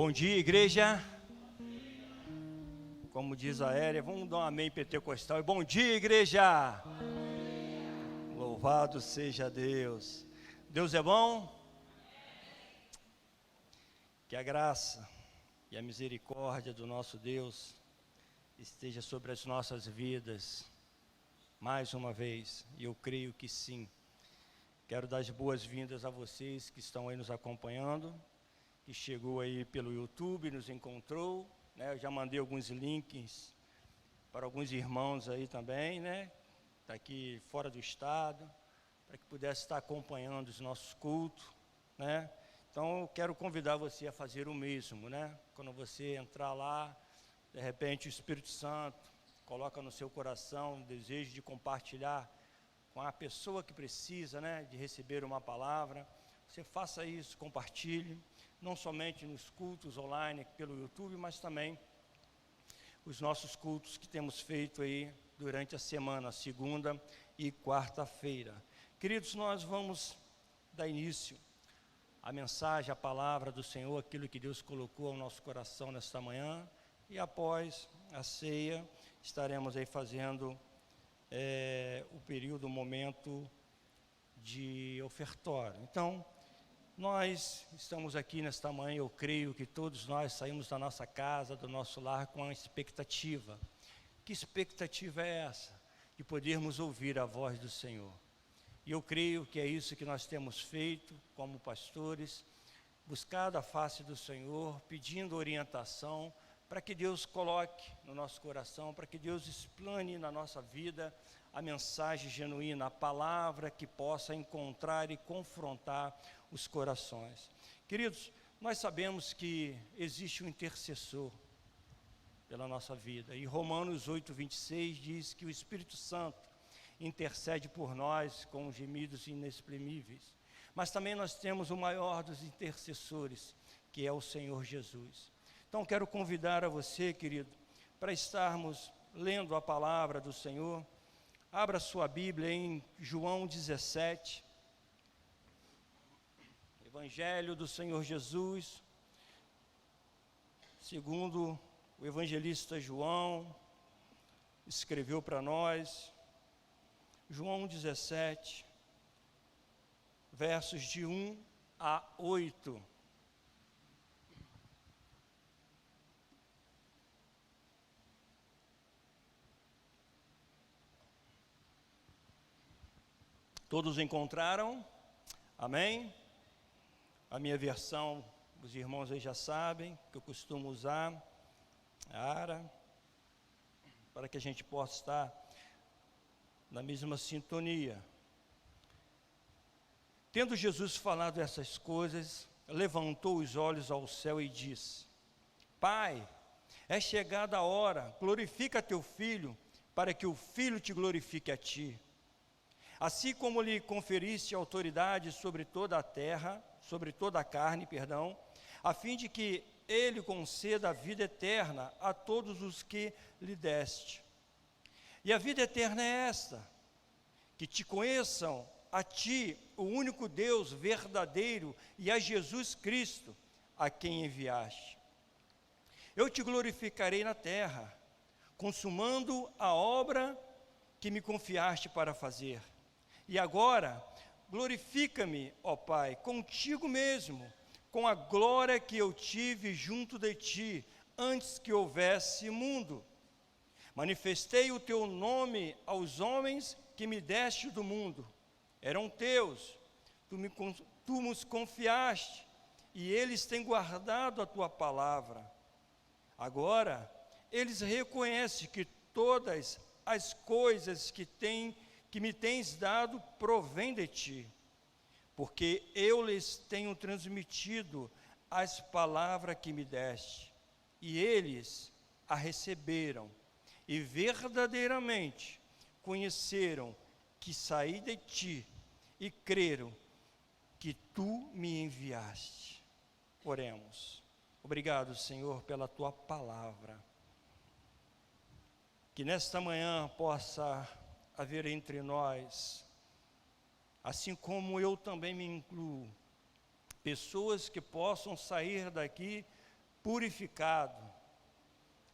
Bom dia, igreja. Como diz a Aérea, vamos dar um amém pentecostal. E bom dia, igreja. Louvado seja Deus. Deus é bom. Que a graça e a misericórdia do nosso Deus esteja sobre as nossas vidas mais uma vez. E eu creio que sim. Quero dar as boas-vindas a vocês que estão aí nos acompanhando, que chegou aí pelo YouTube, nos encontrou, né? Eu já mandei alguns links para alguns irmãos aí também, né? Está aqui fora do estado, para que pudesse estar acompanhando os nossos cultos, né? Então, eu quero convidar você a fazer o mesmo, né? Quando você entrar lá, de repente o Espírito Santo coloca no seu coração o desejo de compartilhar com a pessoa que precisa, né, de receber uma palavra. Você faça isso, compartilhe, não somente nos cultos online pelo YouTube, mas também os nossos cultos que temos feito aí durante a semana, segunda e quarta-feira. Queridos, nós vamos dar início à mensagem, à palavra do Senhor, aquilo que Deus colocou ao nosso coração nesta manhã, e após a ceia estaremos aí fazendo o período, o momento de ofertório. Então, nós estamos aqui nesta manhã, eu creio que todos nós saímos da nossa casa, do nosso lar com uma expectativa. Que expectativa é essa? De podermos ouvir a voz do Senhor. E eu creio que é isso que nós temos feito como pastores, buscado a face do Senhor, pedindo orientação, para que Deus coloque no nosso coração, para que Deus explane na nossa vida a mensagem genuína, a palavra que possa encontrar e confrontar os corações. Queridos, nós sabemos que existe um intercessor pela nossa vida, e Romanos 8:26 diz que o Espírito Santo intercede por nós com gemidos inexprimíveis, mas também nós temos o maior dos intercessores, que é o Senhor Jesus. Então, quero convidar a você, querido, para estarmos lendo a palavra do Senhor. Abra sua Bíblia em João 17, Evangelho do Senhor Jesus, segundo o evangelista João escreveu para nós. João 17, versos de 1 a 8. Todos encontraram? Amém? A minha versão, os irmãos aí já sabem, que eu costumo usar, a ARA, para que a gente possa estar na mesma sintonia. Tendo Jesus falado essas coisas, levantou os olhos ao céu e disse: Pai, é chegada a hora, glorifica teu Filho, para que o Filho te glorifique a ti. Assim como lhe conferiste autoridade sobre toda a terra, sobre toda a carne, a fim de que ele conceda a vida eterna a todos os que lhe deste. E a vida eterna é esta: que te conheçam a ti, o único Deus verdadeiro, e a Jesus Cristo, a quem enviaste. Eu te glorificarei na terra, consumando a obra que me confiaste para fazer. E agora, glorifica-me, ó Pai, contigo mesmo, com a glória que eu tive junto de ti, antes que houvesse mundo. Manifestei o teu nome aos homens que me deste do mundo. Eram teus, tu nos confiaste, e eles têm guardado a tua palavra. Agora, eles reconhecem que todas as coisas que me tens dado provém de ti, porque eu lhes tenho transmitido as palavras que me deste, e eles a receberam, e verdadeiramente conheceram que saí de ti, e creram que tu me enviaste. Oremos. Obrigado, Senhor, pela tua palavra. Que nesta manhã possa haver entre nós, assim como eu também me incluo, pessoas que possam sair daqui purificado,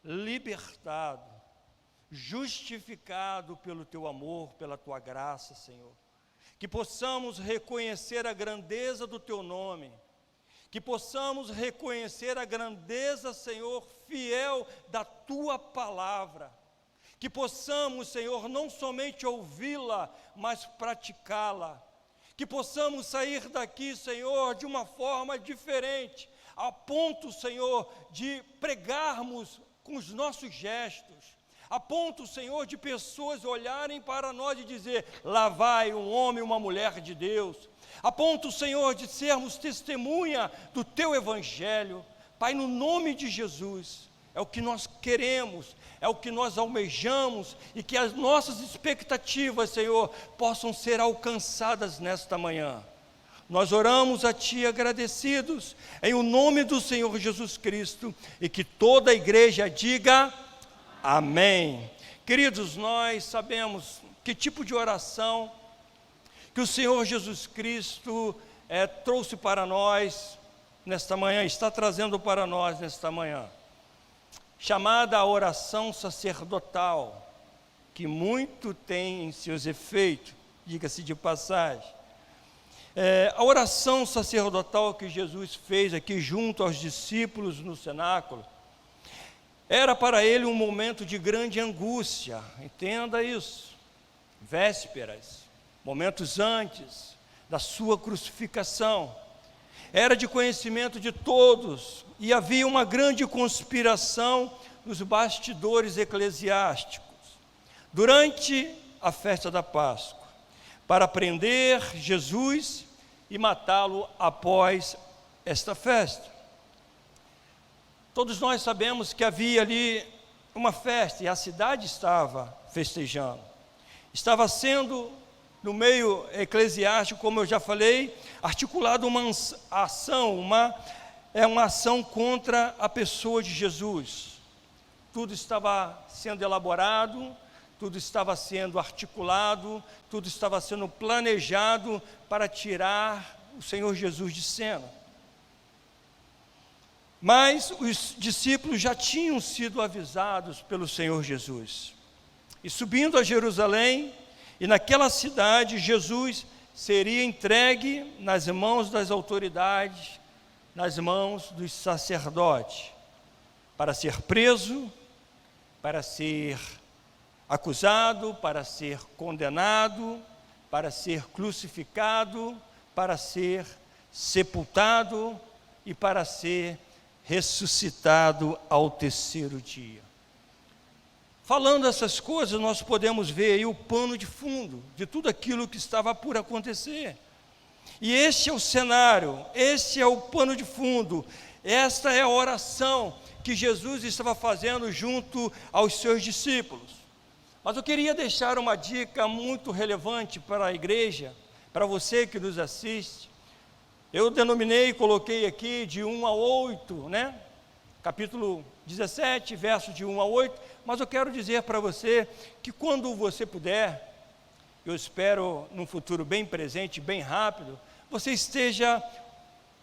libertado, justificado pelo Teu amor, pela Tua graça, Senhor. Que possamos reconhecer a grandeza do Teu nome, que possamos reconhecer a grandeza, Senhor, fiel da Tua palavra, que possamos, Senhor, não somente ouvi-la, mas praticá-la, que possamos sair daqui, Senhor, de uma forma diferente, a ponto, Senhor, de pregarmos com os nossos gestos, a ponto, Senhor, de pessoas olharem para nós e dizer: lá vai um homem, uma mulher de Deus, a ponto, Senhor, de sermos testemunha do Teu Evangelho. Pai, no nome de Jesus, é o que nós queremos, é o que nós almejamos, e que as nossas expectativas, Senhor, possam ser alcançadas nesta manhã. Nós oramos a Ti agradecidos, em o nome do Senhor Jesus Cristo, e que toda a igreja diga amém. Queridos, nós sabemos que tipo de oração que o Senhor Jesus Cristo trouxe para nós nesta manhã, está trazendo para nós nesta manhã, chamada a oração sacerdotal, que muito tem em seus efeitos, diga-se de passagem. A oração sacerdotal que Jesus fez aqui junto aos discípulos no cenáculo, era para ele um momento de grande angústia, entenda isso, vésperas, momentos antes da sua crucificação, era de conhecimento de todos, e havia uma grande conspiração nos bastidores eclesiásticos, durante a festa da Páscoa, para prender Jesus e matá-lo após esta festa. Todos nós sabemos que havia ali uma festa, e a cidade estava festejando, estava sendo, no meio eclesiástico, como eu já falei, articulada uma ação, uma ação contra a pessoa de Jesus. Tudo estava sendo elaborado, tudo estava sendo articulado, tudo estava sendo planejado para tirar o Senhor Jesus de cena. Mas os discípulos já tinham sido avisados pelo Senhor Jesus. E subindo a Jerusalém, e naquela cidade, Jesus seria entregue nas mãos das autoridades, nas mãos dos sacerdotes, para ser preso, para ser acusado, para ser condenado, para ser crucificado, para ser sepultado e para ser ressuscitado ao terceiro dia. Falando essas coisas, nós podemos ver aí o pano de fundo de tudo aquilo que estava por acontecer. E este é o cenário, este é o pano de fundo, esta é a oração que Jesus estava fazendo junto aos seus discípulos. Mas eu queria deixar uma dica muito relevante para a igreja, para você que nos assiste. Eu denominei, coloquei aqui de 1 a 8, capítulo 17, verso de 1 a 8, mas eu quero dizer para você que quando você puder, eu espero num futuro bem presente, bem rápido, você esteja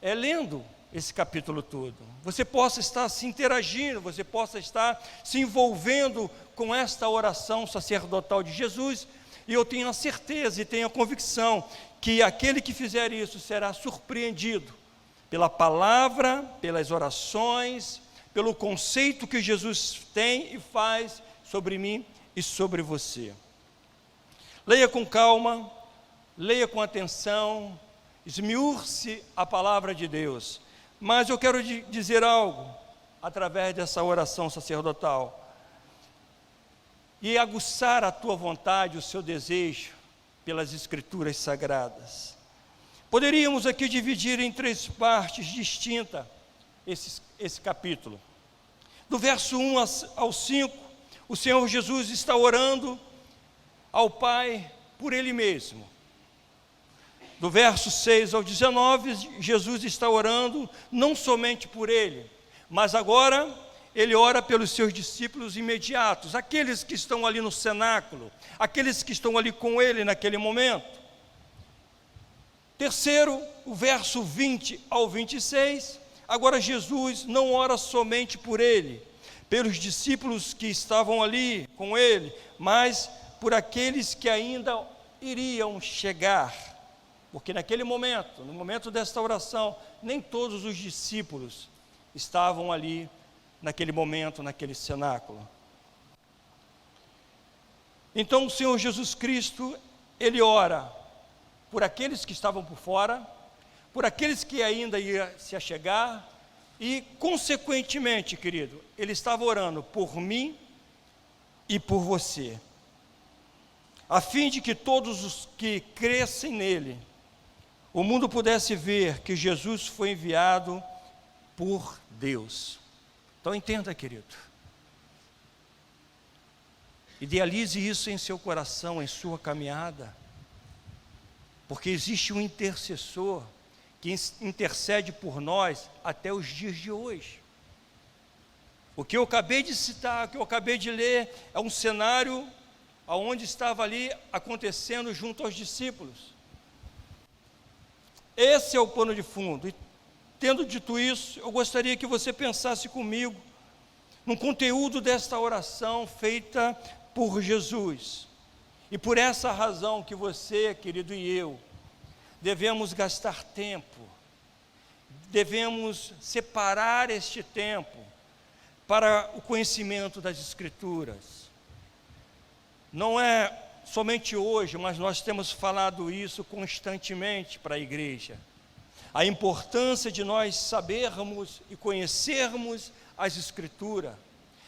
lendo esse capítulo todo, você possa estar se interagindo, você possa estar se envolvendo com esta oração sacerdotal de Jesus, e eu tenho a certeza e tenho a convicção que aquele que fizer isso será surpreendido pela palavra, pelas orações, pelo conceito que Jesus tem e faz sobre mim e sobre você. Leia com calma, leia com atenção, esmiúce a palavra de Deus. Mas eu quero dizer algo através dessa oração sacerdotal, e aguçar a tua vontade, o seu desejo pelas Escrituras Sagradas. Poderíamos aqui dividir em 3 partes distintas esse capítulo. Do verso 1 ao 5, o Senhor Jesus está orando ao Pai por Ele mesmo. Do verso 6 ao 19, Jesus está orando não somente por Ele, mas agora Ele ora pelos seus discípulos imediatos, aqueles que estão ali no cenáculo, aqueles que estão ali com Ele naquele momento. Terceiro, o verso 20 ao 26, Agora Jesus não ora somente por ele, pelos discípulos que estavam ali com ele, mas por aqueles que ainda iriam chegar. Porque naquele momento, no momento desta oração, nem todos os discípulos estavam ali naquele momento, naquele cenáculo. Então o Senhor Jesus Cristo, Ele ora por aqueles que estavam por fora, por aqueles que ainda iam se achegar, e consequentemente, querido, Ele estava orando por mim e por você, a fim de que todos os que crescem nele, o mundo pudesse ver que Jesus foi enviado por Deus. Então entenda, querido, idealize isso em seu coração, em sua caminhada, porque existe um intercessor que intercede por nós até os dias de hoje. O que eu acabei de citar, o que eu acabei de ler, é um cenário onde estava ali acontecendo junto aos discípulos. Esse é o pano de fundo. E tendo dito isso, eu gostaria que você pensasse comigo no conteúdo desta oração feita por Jesus. E por essa razão que você, querido, e eu, devemos gastar tempo, devemos separar este tempo para o conhecimento das Escrituras. Não é somente hoje, mas nós temos falado isso constantemente para a igreja. A importância de nós sabermos e conhecermos as Escrituras,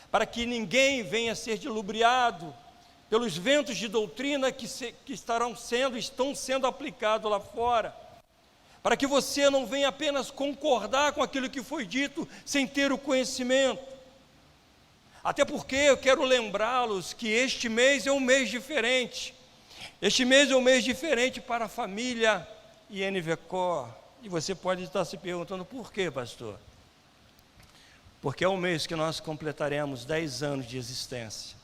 para que ninguém venha a ser dilubriado pelos ventos de doutrina que estão sendo aplicados lá fora, para que você não venha apenas concordar com aquilo que foi dito, sem ter o conhecimento. Até porque eu quero lembrá-los que este mês é um mês diferente. Este mês é um mês diferente para a família INVCOR. E você pode estar se perguntando, por quê, pastor? Porque é um mês que nós completaremos 10 anos de existência.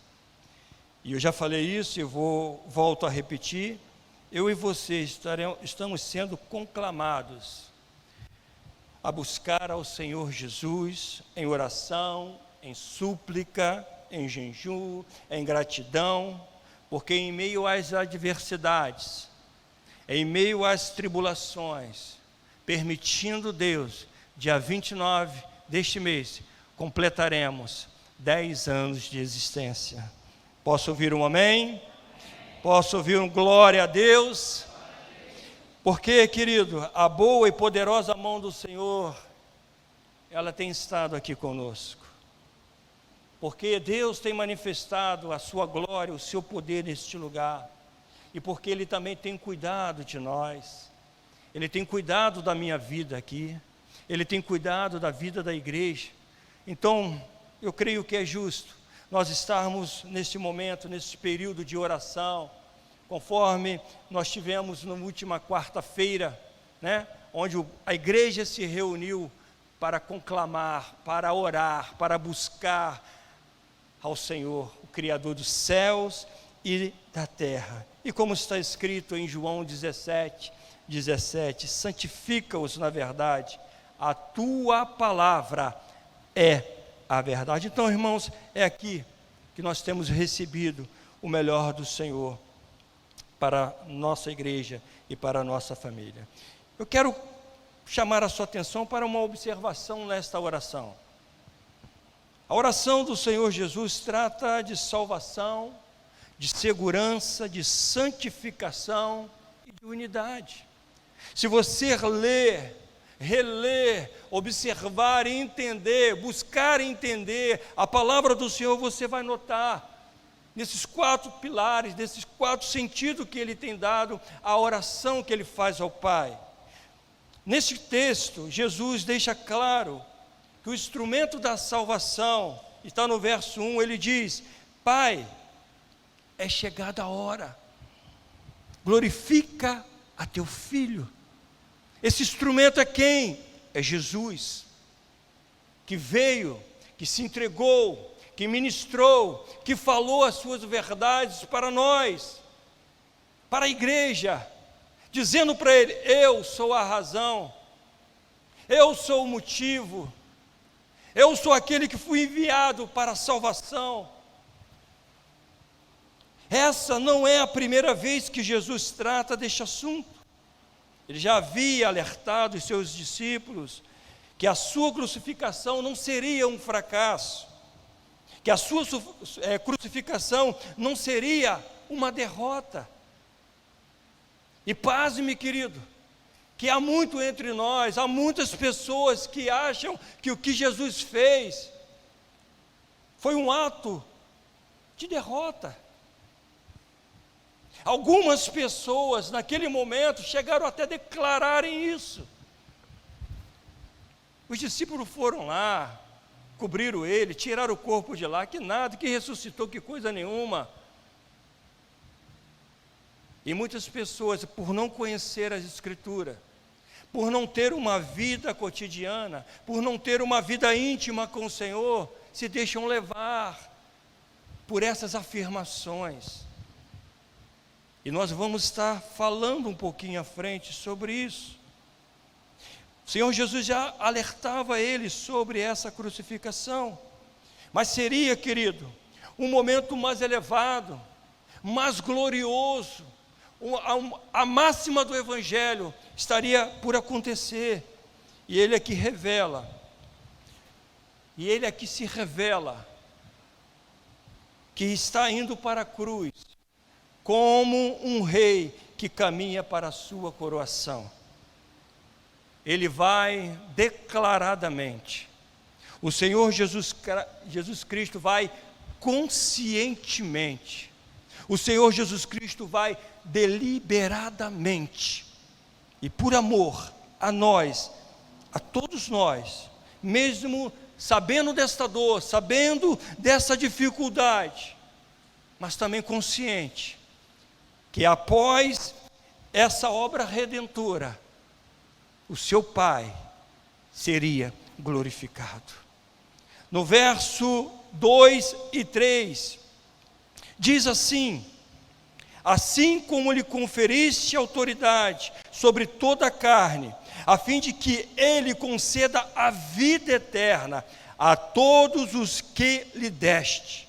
E eu já falei isso e volto a repetir. Eu e você estamos sendo conclamados a buscar ao Senhor Jesus em oração, em súplica, em jejum, em gratidão, porque em meio às adversidades, em meio às tribulações, permitindo Deus, dia 29 deste mês, completaremos 10 anos de existência. Posso ouvir um amém? Posso ouvir um glória a Deus? Porque, querido, a boa e poderosa mão do Senhor, ela tem estado aqui conosco. Porque Deus tem manifestado a sua glória, o seu poder neste lugar. E porque Ele também tem cuidado de nós. Ele tem cuidado da minha vida aqui. Ele tem cuidado da vida da igreja. Então, eu creio que é justo nós estarmos neste momento, nesse período de oração, conforme nós tivemos na última quarta-feira, né, onde a igreja se reuniu para conclamar, para orar, para buscar ao Senhor, o Criador dos céus e da terra. E como está escrito em João 17, santifica-os na verdade, a tua palavra é a verdade. Então, irmãos, é aqui que nós temos recebido o melhor do Senhor para a nossa igreja e para a nossa família. Eu quero chamar a sua atenção para uma observação nesta oração. A oração do Senhor Jesus trata de salvação, de segurança, de santificação e de unidade. Se você ler, reler, observar e entender, buscar entender a palavra do Senhor, você vai notar nesses 4 pilares, nesses 4 sentidos que Ele tem dado à oração que Ele faz ao Pai. Nesse texto, Jesus deixa claro que o instrumento da salvação, está no verso 1, ele diz: Pai, é chegada a hora, glorifica a teu Filho. Esse instrumento é quem? É Jesus, que veio, que se entregou, que ministrou, que falou as suas verdades para nós, para a igreja, dizendo para ele: eu sou a razão, Eu sou o motivo, eu sou aquele que fui enviado para a salvação. Essa não é a primeira vez que Jesus trata deste assunto. Ele já havia alertado os seus discípulos que a sua crucificação não seria um fracasso, que a sua crucificação não seria uma derrota. E pasme, querido, que há muito entre nós, há muitas pessoas que acham que o que Jesus fez foi um ato de derrota. Algumas pessoas naquele momento chegaram até a declararem isso. Os discípulos foram lá, cobriram ele, tiraram o corpo de lá, que nada, que ressuscitou, que coisa nenhuma. E muitas pessoas, por não conhecer as Escrituras, por não ter uma vida cotidiana, por não ter uma vida íntima com o Senhor, se deixam levar por essas afirmações. E nós vamos estar falando um pouquinho à frente sobre isso. O Senhor Jesus já alertava ele sobre essa crucificação, mas seria, querido, um momento mais elevado, mais glorioso, a máxima do Evangelho estaria por acontecer, e ele aqui revela, e ele aqui se revela, que está indo para a cruz, como um rei que caminha para a sua coroação. Ele vai declaradamente, o Senhor Jesus Cristo vai conscientemente, o Senhor Jesus Cristo vai deliberadamente, e por amor a nós, a todos nós, mesmo sabendo desta dor, sabendo dessa dificuldade, mas também consciente, que após essa obra redentora, o seu Pai seria glorificado. No verso 2 e 3, diz assim: assim como lhe conferiste autoridade sobre toda a carne, a fim de que ele conceda a vida eterna a todos os que lhe deste.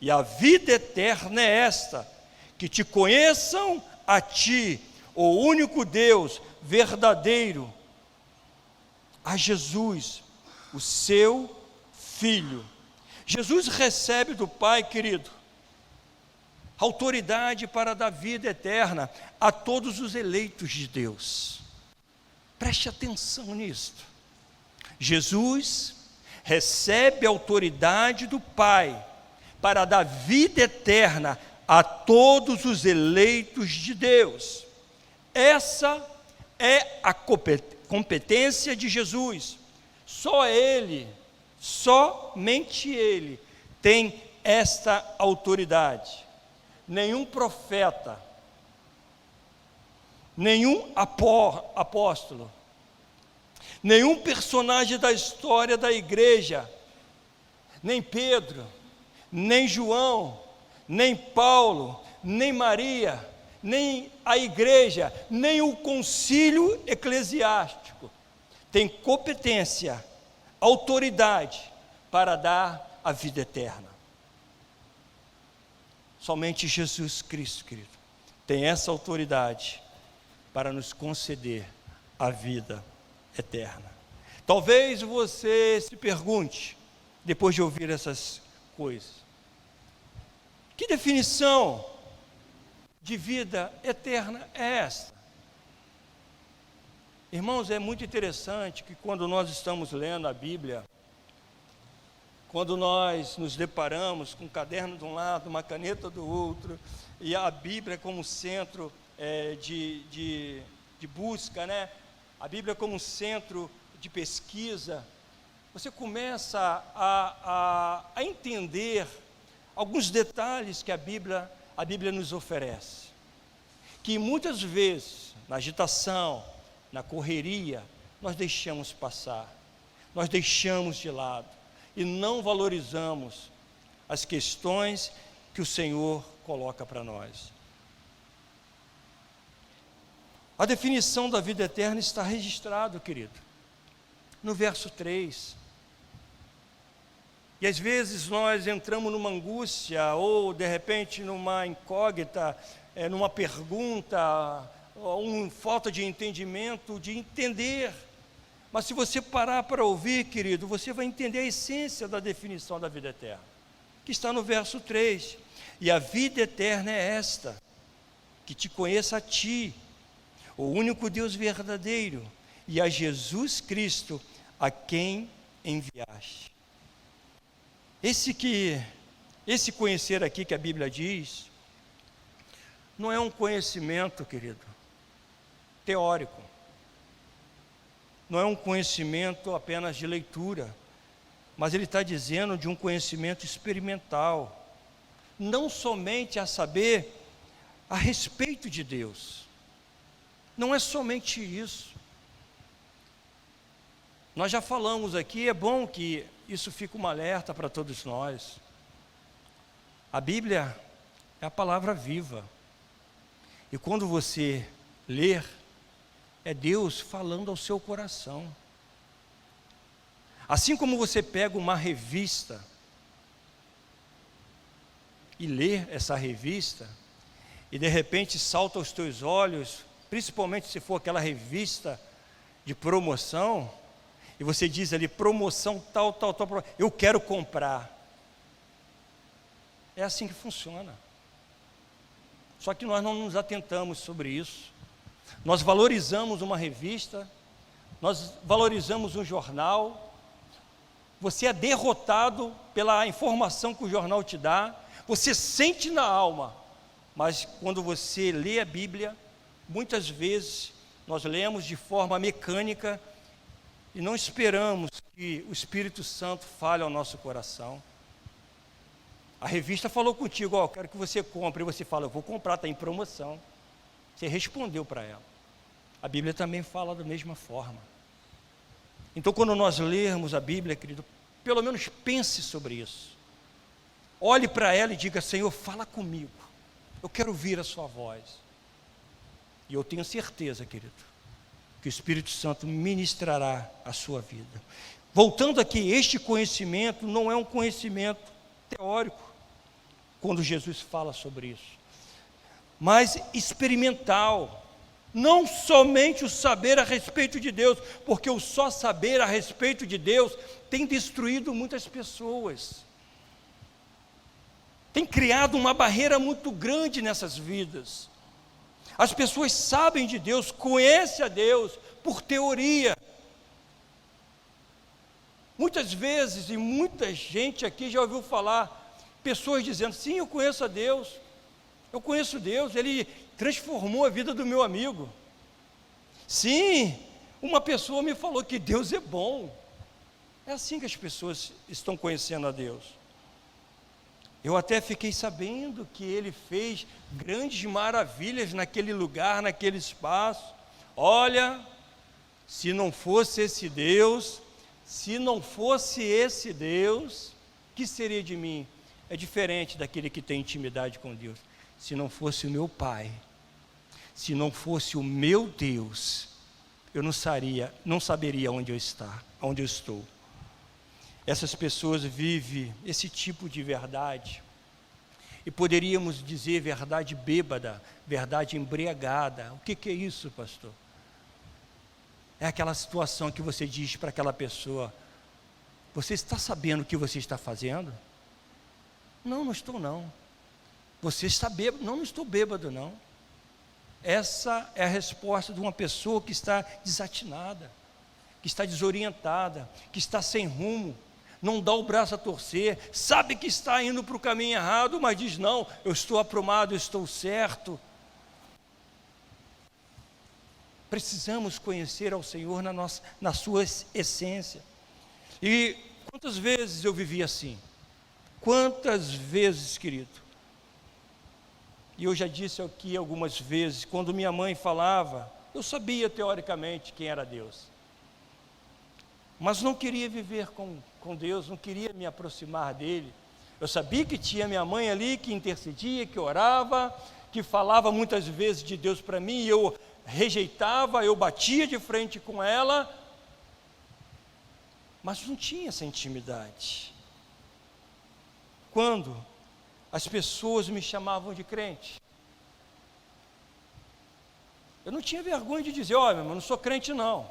E a vida eterna é esta, que te conheçam a ti, o único Deus verdadeiro, a Jesus, o seu Filho. Jesus recebe do Pai, querido, autoridade para dar vida eterna a todos os eleitos de Deus. Preste atenção nisto. Jesus recebe a autoridade do Pai para dar vida eterna a todos os eleitos de Deus. Essa é a competência de Jesus. Só Ele, somente Ele tem esta autoridade. Nenhum profeta, nenhum apóstolo, nenhum personagem da história da igreja, nem Pedro, nem João, nem Paulo, nem Maria, nem a igreja, nem o concílio eclesiástico tem competência, autoridade para dar a vida eterna. Somente Jesus Cristo, querido, tem essa autoridade para nos conceder a vida eterna. Talvez você se pergunte, depois de ouvir essas coisas, que definição de vida eterna é essa? Irmãos, é muito interessante que quando nós estamos lendo a Bíblia, quando nós nos deparamos com um caderno de um lado, uma caneta do outro, e a Bíblia como centro de busca, né? A Bíblia como centro de pesquisa, você começa a entender alguns detalhes que a Bíblia nos oferece, que muitas vezes, na agitação, na correria, nós deixamos passar, nós deixamos de lado, e não valorizamos as questões que o Senhor coloca para nós. A definição da vida eterna está registrado, querido, no verso 3. E às vezes nós entramos numa angústia, ou de repente numa incógnita, numa pergunta, ou falta de entendimento, de entender. Mas se você parar para ouvir, querido, você vai entender a essência da definição da vida eterna, que está no verso 3. E a vida eterna é esta, que te conheça a ti, o único Deus verdadeiro, e a Jesus Cristo, a quem enviaste. Esse conhecer aqui que a Bíblia diz, não é um conhecimento, querido, teórico. Não é um conhecimento apenas de leitura, mas ele está dizendo de um conhecimento experimental. Não somente a saber a respeito de Deus. Não é somente isso. Nós já falamos aqui, é bom que isso fique um alerta para todos nós. A Bíblia é a palavra viva. E quando você ler, é Deus falando ao seu coração. Assim como você pega uma revista e lê essa revista, e de repente salta aos teus olhos, principalmente se for aquela revista de promoção, e você diz ali, promoção tal, eu quero comprar. É assim que funciona. Só que nós não nos atentamos sobre isso. Nós valorizamos uma revista, nós valorizamos um jornal. Você é derrotado pela informação que o jornal te dá, você sente na alma, mas quando você lê a Bíblia, muitas vezes nós lemos de forma mecânica e não esperamos que o Espírito Santo fale ao nosso coração. A revista falou contigo, eu quero que você compre, e você fala, eu vou comprar, está em promoção. Você respondeu para ela. A Bíblia também fala da mesma forma. Então, quando nós lermos a Bíblia, querido, pelo menos pense sobre isso. Olhe para ela e diga, Senhor, fala comigo. Eu quero ouvir a sua voz. E eu tenho certeza, querido, que o Espírito Santo ministrará a sua vida. Voltando aqui, este conhecimento não é um conhecimento teórico, quando Jesus fala sobre isso, mas experimental. Não somente o saber a respeito de Deus, porque o só saber a respeito de Deus tem destruído muitas pessoas, tem criado uma barreira muito grande nessas vidas. As pessoas sabem de Deus, conhecem a Deus por teoria. Muitas vezes, e muita gente aqui já ouviu falar, pessoas dizendo, sim, eu conheço a Deus, eu conheço Deus, Ele transformou a vida do meu amigo. Sim, uma pessoa me falou que Deus é bom. É assim que as pessoas estão conhecendo a Deus. Eu até fiquei sabendo que Ele fez grandes maravilhas naquele lugar, naquele espaço. Olha, se não fosse esse Deus, que seria de mim? É diferente daquele que tem intimidade com Deus. Se não fosse o meu Pai, se não fosse o meu Deus, eu não saberia onde eu estou. Essas pessoas vivem esse tipo de verdade, e poderíamos dizer verdade bêbada, verdade embriagada. O que é isso, pastor? É aquela situação que você diz para aquela pessoa, você está sabendo o que você está fazendo? Não, não estou não. Você está bêbado? Não, não estou bêbado não. Essa é a resposta de uma pessoa que está desatinada, que está desorientada, que está sem rumo, não dá o braço a torcer, sabe que está indo para o caminho errado, mas diz, não, eu estou aprumado, eu estou certo. Precisamos conhecer ao Senhor na sua essência. E quantas vezes eu vivi assim? Quantas vezes, querido? E eu já disse aqui algumas vezes, quando minha mãe falava, eu sabia teoricamente quem era Deus, mas não queria viver com Deus, não queria me aproximar dEle. Eu sabia que tinha minha mãe ali, que intercedia, que orava, que falava muitas vezes de Deus para mim, e eu rejeitava, eu batia de frente com ela, mas não tinha essa intimidade. Quando as pessoas me chamavam de crente, eu não tinha vergonha de dizer: olha, eu não sou crente não.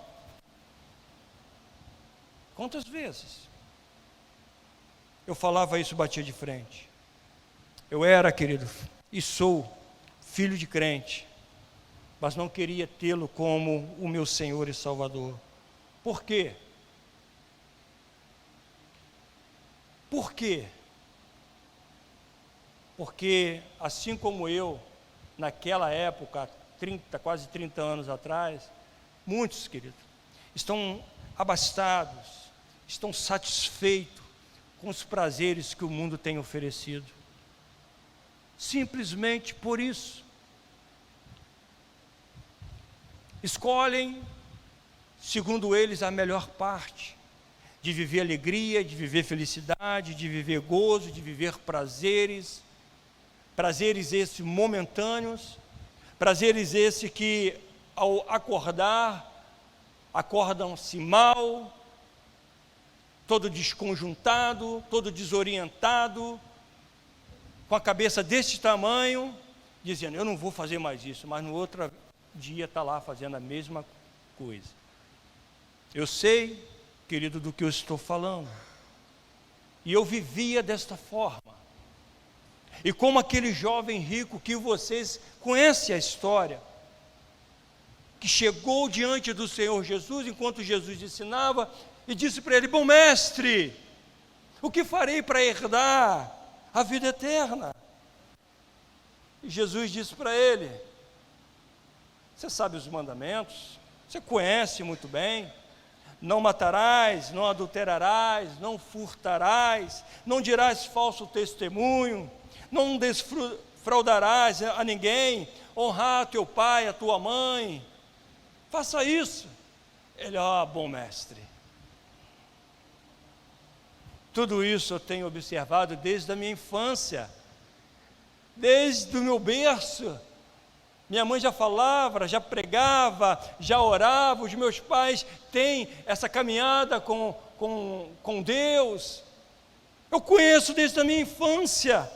Quantas vezes eu falava isso, batia de frente? Eu era, querido, e sou filho de crente, mas não queria tê-lo como o meu Senhor e Salvador. Por quê? Por quê? Porque, assim como eu, naquela época, quase 30 anos atrás, muitos, queridos, estão abastados, estão satisfeitos com os prazeres que o mundo tem oferecido. Simplesmente por isso. Escolhem, segundo eles, a melhor parte, de viver alegria, de viver felicidade, de viver gozo, de viver prazeres esses momentâneos, prazeres esses que, ao acordar, acordam-se mal, todo desconjuntado, todo desorientado, com a cabeça desse tamanho, dizendo: eu não vou fazer mais isso, mas no outro dia está lá fazendo a mesma coisa. Eu sei, querido, do que eu estou falando, e eu vivia desta forma. E como aquele jovem rico que vocês conhecem a história, que chegou diante do Senhor Jesus, enquanto Jesus ensinava, e disse para ele: bom mestre, o que farei para herdar a vida eterna? E Jesus disse para ele: você sabe os mandamentos, você conhece muito bem: não matarás, não adulterarás, não furtarás, não dirás falso testemunho, não defraudarás a ninguém, honrar teu pai, a tua mãe, faça isso. Ele: bom mestre, tudo isso eu tenho observado desde a minha infância, desde o meu berço. Minha mãe já falava, já pregava, já orava, os meus pais têm essa caminhada com Deus, eu conheço desde a minha infância.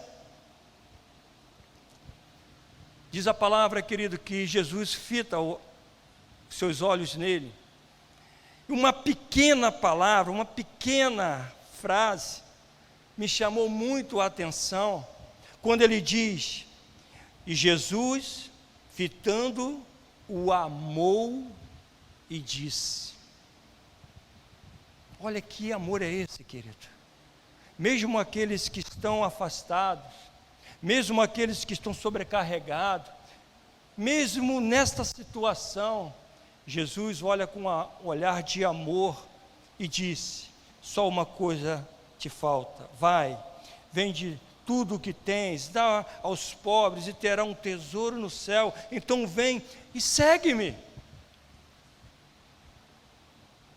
Diz a palavra, querido, que Jesus fita seus olhos nele. Uma pequena palavra, uma pequena frase, me chamou muito a atenção, quando ele diz: e Jesus, fitando, o amou e disse. Olha que amor é esse, querido. Mesmo aqueles que estão afastados, mesmo aqueles que estão sobrecarregados, mesmo nesta situação, Jesus olha com um olhar de amor e disse: só uma coisa te falta, vai, vende tudo o que tens, dá aos pobres e terá um tesouro no céu, então vem e segue-me.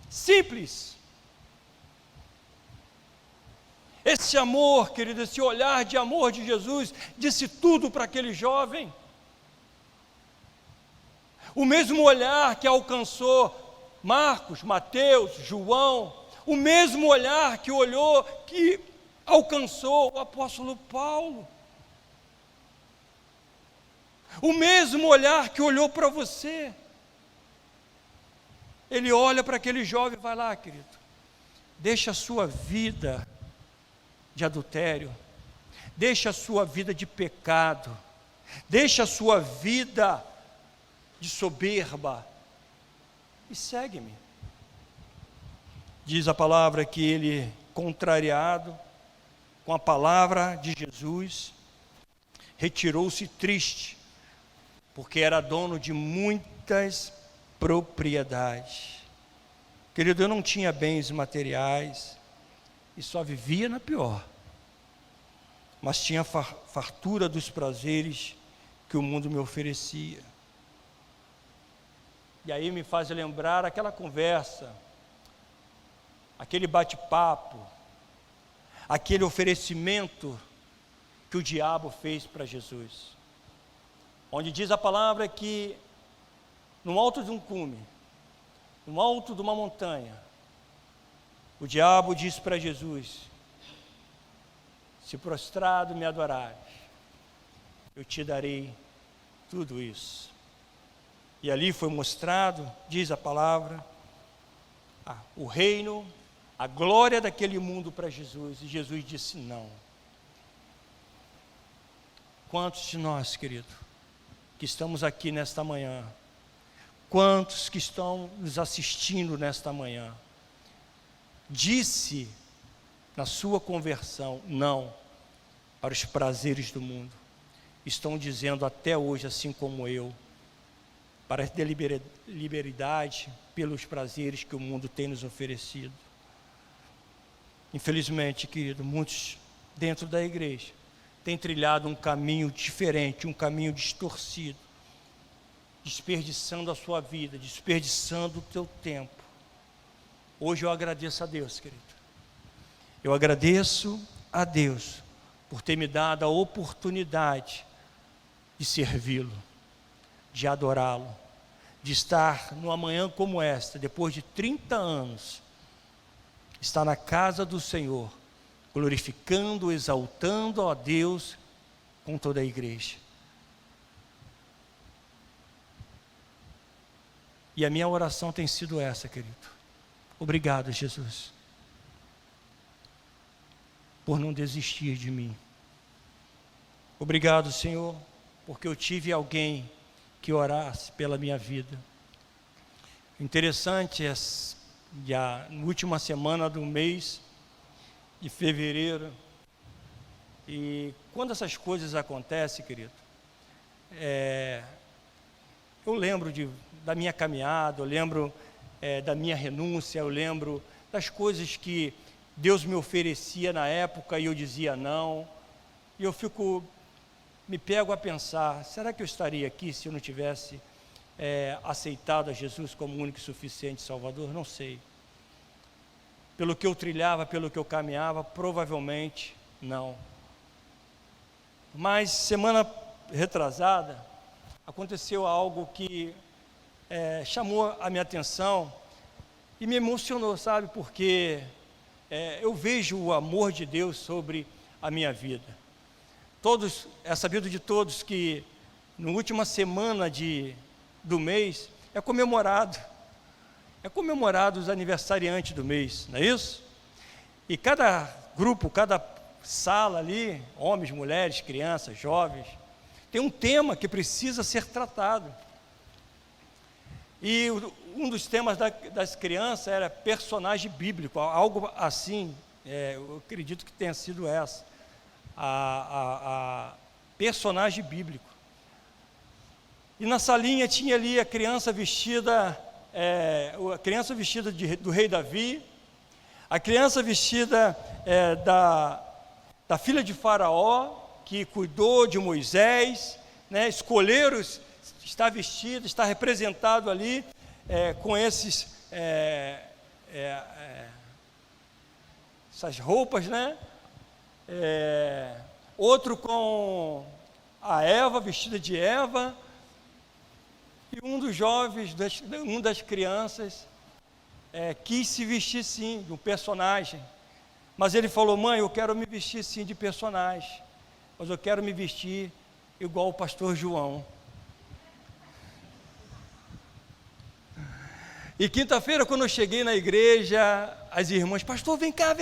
Simples. Esse amor, querido, esse olhar de amor de Jesus, disse tudo para aquele jovem. O mesmo olhar que alcançou Marcos, Mateus, João, o mesmo olhar que alcançou o apóstolo Paulo, o mesmo olhar que olhou para você. Ele olha para aquele jovem e vai lá, querido, deixa a sua vida de adultério, deixa a sua vida de pecado, deixa a sua vida de soberba e segue-me. Diz a palavra que ele, contrariado com a palavra de Jesus, retirou-se triste, porque era dono de muitas propriedades. Querido, eu não tinha bens materiais e só vivia na pior, mas tinha fartura dos prazeres que o mundo me oferecia. E aí me faz lembrar aquela conversa, aquele bate-papo, aquele oferecimento que o diabo fez para Jesus, onde diz a palavra que no alto de um cume, no alto de uma montanha, O diabo disse para Jesus: se prostrado me adorares, eu te darei tudo isso. E ali foi mostrado, diz a palavra, o reino, a glória daquele mundo para Jesus. E Jesus disse não. Quantos de nós, querido, que estamos aqui nesta manhã, quantos que estão nos assistindo nesta manhã, disse na sua conversão não para os prazeres do mundo, estão dizendo até hoje, assim como eu, para a liberdade pelos prazeres que o mundo tem nos oferecido. Infelizmente, querido, muitos dentro da igreja têm trilhado um caminho diferente, um caminho distorcido, desperdiçando a sua vida, desperdiçando o teu tempo. Hoje eu agradeço a Deus, querido. Eu agradeço a Deus por ter me dado a oportunidade de servi-lo, de adorá-lo, de estar numa manhã como esta, depois de 30 anos, estar na casa do Senhor, glorificando, exaltando a Deus com toda a igreja. E a minha oração tem sido essa, querido. Obrigado, Jesus, por não desistir de mim. Obrigado, Senhor, porque eu tive alguém que orasse pela minha vida. Interessante, na última semana do mês de fevereiro, e quando essas coisas acontecem, querido, eu lembro da minha caminhada, eu lembro da minha renúncia, eu lembro das coisas que Deus me oferecia na época e eu dizia não, e eu me pego a pensar, será que eu estaria aqui se eu não tivesse aceitado a Jesus como único e suficiente Salvador? Não sei. Pelo que eu trilhava, pelo que eu caminhava, provavelmente não. Mas semana retrasada, aconteceu algo que chamou a minha atenção e me emocionou, sabe? Porque eu vejo o amor de Deus sobre a minha vida. É sabido de todos que na última semana do mês é comemorado os aniversariantes do mês, não é isso? E cada grupo, cada sala ali, homens, mulheres, crianças, jovens, tem um tema que precisa ser tratado. E um dos temas das crianças era personagem bíblico, algo assim, eu acredito que tenha sido essa, a personagem bíblico. E na salinha tinha ali a criança vestida do rei Davi, a criança vestida da filha de Faraó, que cuidou de Moisés, né? Escolheram estar vestido, estar representado ali com essas roupas, né? Outro com a Eva, vestida de Eva, e um dos jovens, uma das crianças, quis se vestir sim, de um personagem, mas ele falou: mãe, eu quero me vestir sim de personagem, mas eu quero me vestir igual o pastor João. E quinta-feira, quando eu cheguei na igreja, as irmãs: pastor, vem cá,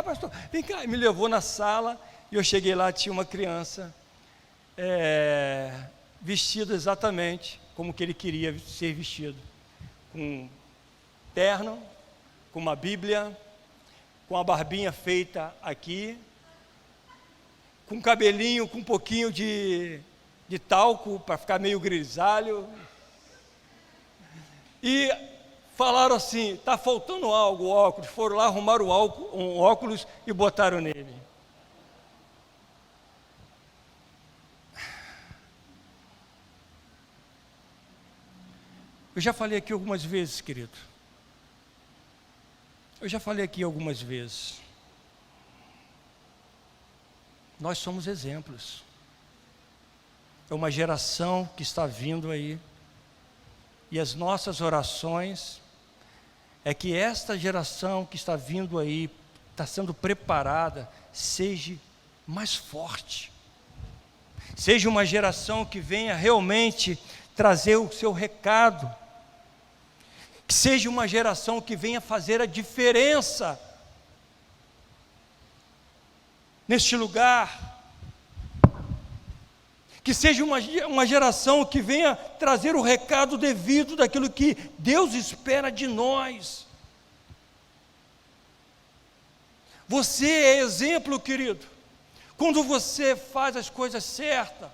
pastor, vem cá. E me levou na sala, e eu cheguei lá, tinha uma criança vestida exatamente como que ele queria ser vestido, com um terno, com uma Bíblia, com a barbinha feita aqui, com cabelinho com um pouquinho de talco para ficar meio grisalho, e falaram assim: está faltando algo, óculos. Foram lá, arrumaram um óculos e botaram nele. Eu já falei aqui algumas vezes, querido. Nós somos exemplos. É uma geração que está vindo aí. E as nossas orações é que esta geração que está vindo aí, está sendo preparada, seja mais forte. Seja uma geração que venha realmente trazer o seu recado. Que seja uma geração que venha fazer a diferença neste lugar. Que seja uma geração que venha trazer o recado devido daquilo que Deus espera de nós. Você é exemplo, querido, quando você faz as coisas certas,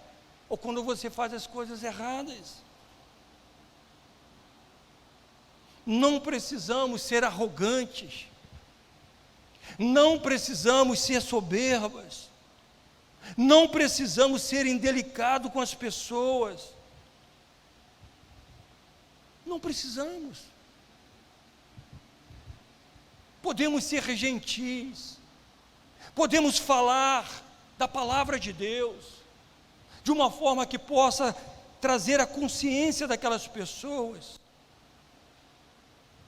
ou quando você faz as coisas erradas. Não precisamos ser arrogantes, não precisamos ser soberbas, não precisamos ser indelicados com as pessoas, não precisamos. Podemos ser gentis, podemos falar da palavra de Deus, de uma forma que possa trazer a consciência daquelas pessoas.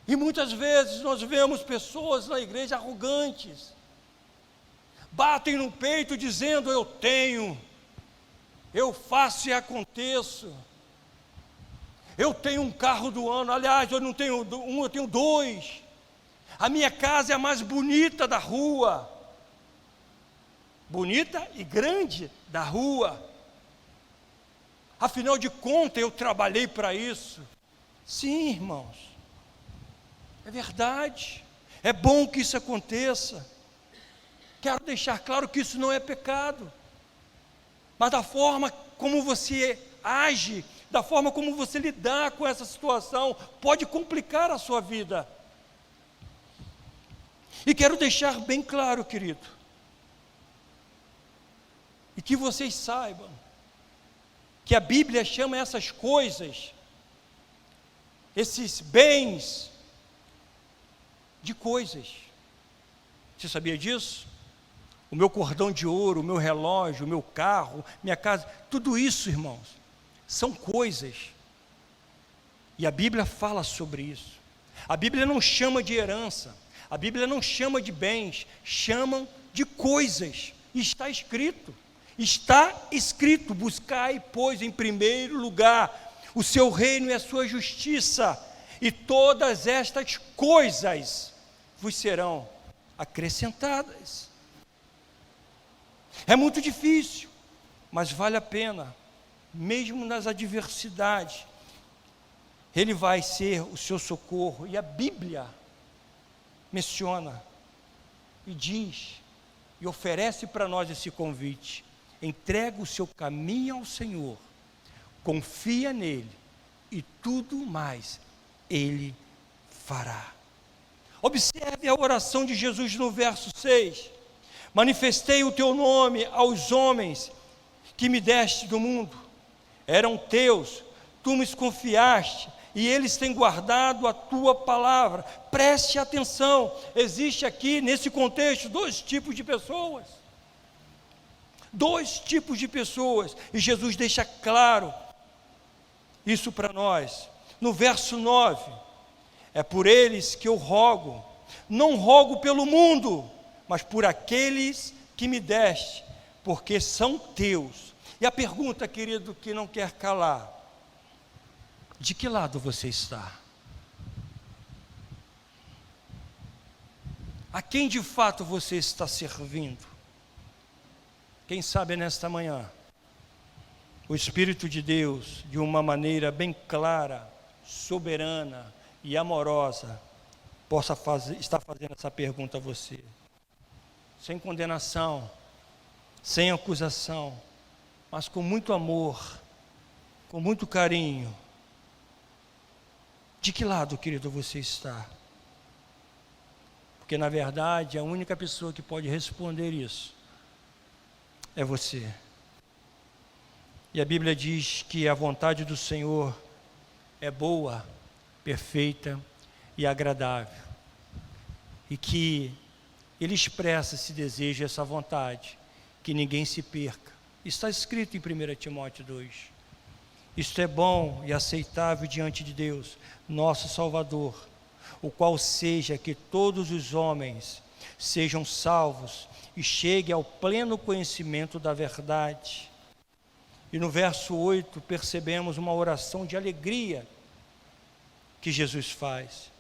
E muitas vezes nós vemos pessoas na igreja arrogantes, batem no peito dizendo: eu tenho, eu faço e aconteço, eu tenho um carro do ano, aliás, eu não tenho um, eu tenho dois, a minha casa é a mais bonita da rua, bonita e grande da rua, afinal de contas eu trabalhei para isso. Sim, irmãos, é verdade, é bom que isso aconteça. Quero deixar claro que isso não é pecado, mas da forma como você age, da forma como você lidar com essa situação, pode complicar a sua vida. E quero deixar bem claro, querido, e que vocês saibam, que a Bíblia chama essas coisas, esses bens, de coisas. Você sabia disso? O meu cordão de ouro, o meu relógio, o meu carro, minha casa, tudo isso, irmãos, são coisas. E a Bíblia fala sobre isso. A Bíblia não chama de herança, a Bíblia não chama de bens, chamam de coisas. E está escrito, buscai, pois, em primeiro lugar o seu reino e a sua justiça, e todas estas coisas vos serão acrescentadas. É muito difícil, mas vale a pena, mesmo nas adversidades, Ele vai ser o seu socorro. E a Bíblia menciona e diz, e oferece para nós esse convite: entrega o seu caminho ao Senhor, confia nele, e tudo mais Ele fará. Observe a oração de Jesus no verso 6. Manifestei o teu nome aos homens que me deste do mundo. Eram teus, tu me confiaste, e eles têm guardado a tua palavra. Preste atenção, existe aqui nesse contexto dois tipos de pessoas. Dois tipos de pessoas, e Jesus deixa claro isso para nós. No verso 9, é por eles que eu rogo, não rogo pelo mundo, mas por aqueles que me deste, porque são teus. E a pergunta, querido, que não quer calar: de que lado você está? A quem de fato você está servindo? Quem sabe nesta manhã, o Espírito de Deus, de uma maneira bem clara, soberana e amorosa, possa estar fazendo essa pergunta a você, sem condenação, sem acusação, mas com muito amor, com muito carinho. De que lado, querido, você está? Porque na verdade a única pessoa que pode responder isso é você. E a Bíblia diz que a vontade do Senhor é boa, perfeita e agradável, e que Ele expressa esse desejo, essa vontade, que ninguém se perca. Está escrito em 1 Timóteo 2. Isto é bom e aceitável diante de Deus, nosso Salvador, o qual seja que todos os homens sejam salvos e cheguem ao pleno conhecimento da verdade. E no verso 8 percebemos uma oração de alegria que Jesus faz.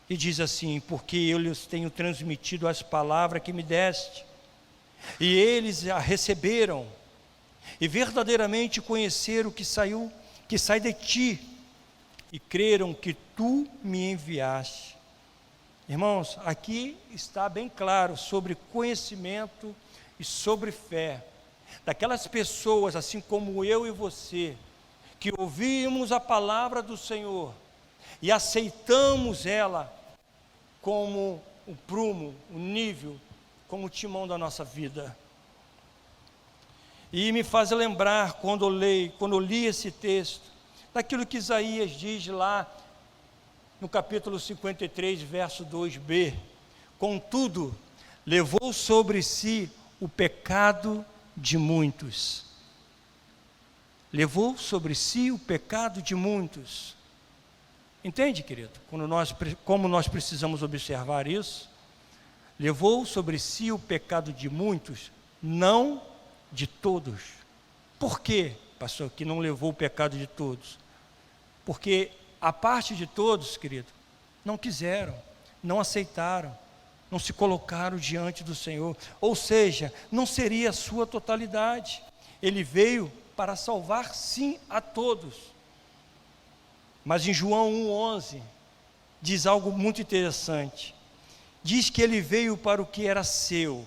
E diz assim: porque eu lhes tenho transmitido as palavras que me deste, e eles a receberam, e verdadeiramente conheceram que sai de ti, e creram que tu me enviaste. Irmãos, aqui está bem claro sobre conhecimento e sobre fé, daquelas pessoas, assim como eu e você, que ouvimos a palavra do Senhor, e aceitamos ela como o prumo, o nível, como o timão da nossa vida. E me faz lembrar, quando eu li esse texto, daquilo que Isaías diz lá, no capítulo 53, verso 2b. Contudo, levou sobre si o pecado de muitos. Levou sobre si o pecado de muitos. Entende, querido? Como nós precisamos observar isso? Levou sobre si o pecado de muitos, não de todos. Por quê, pastor, que não levou o pecado de todos? Porque a parte de todos, querido, não quiseram, não aceitaram, não se colocaram diante do Senhor. Ou seja, não seria a sua totalidade. Ele veio para salvar, sim, a todos. Mas em João 1,11, diz algo muito interessante. Diz que ele veio para o que era seu,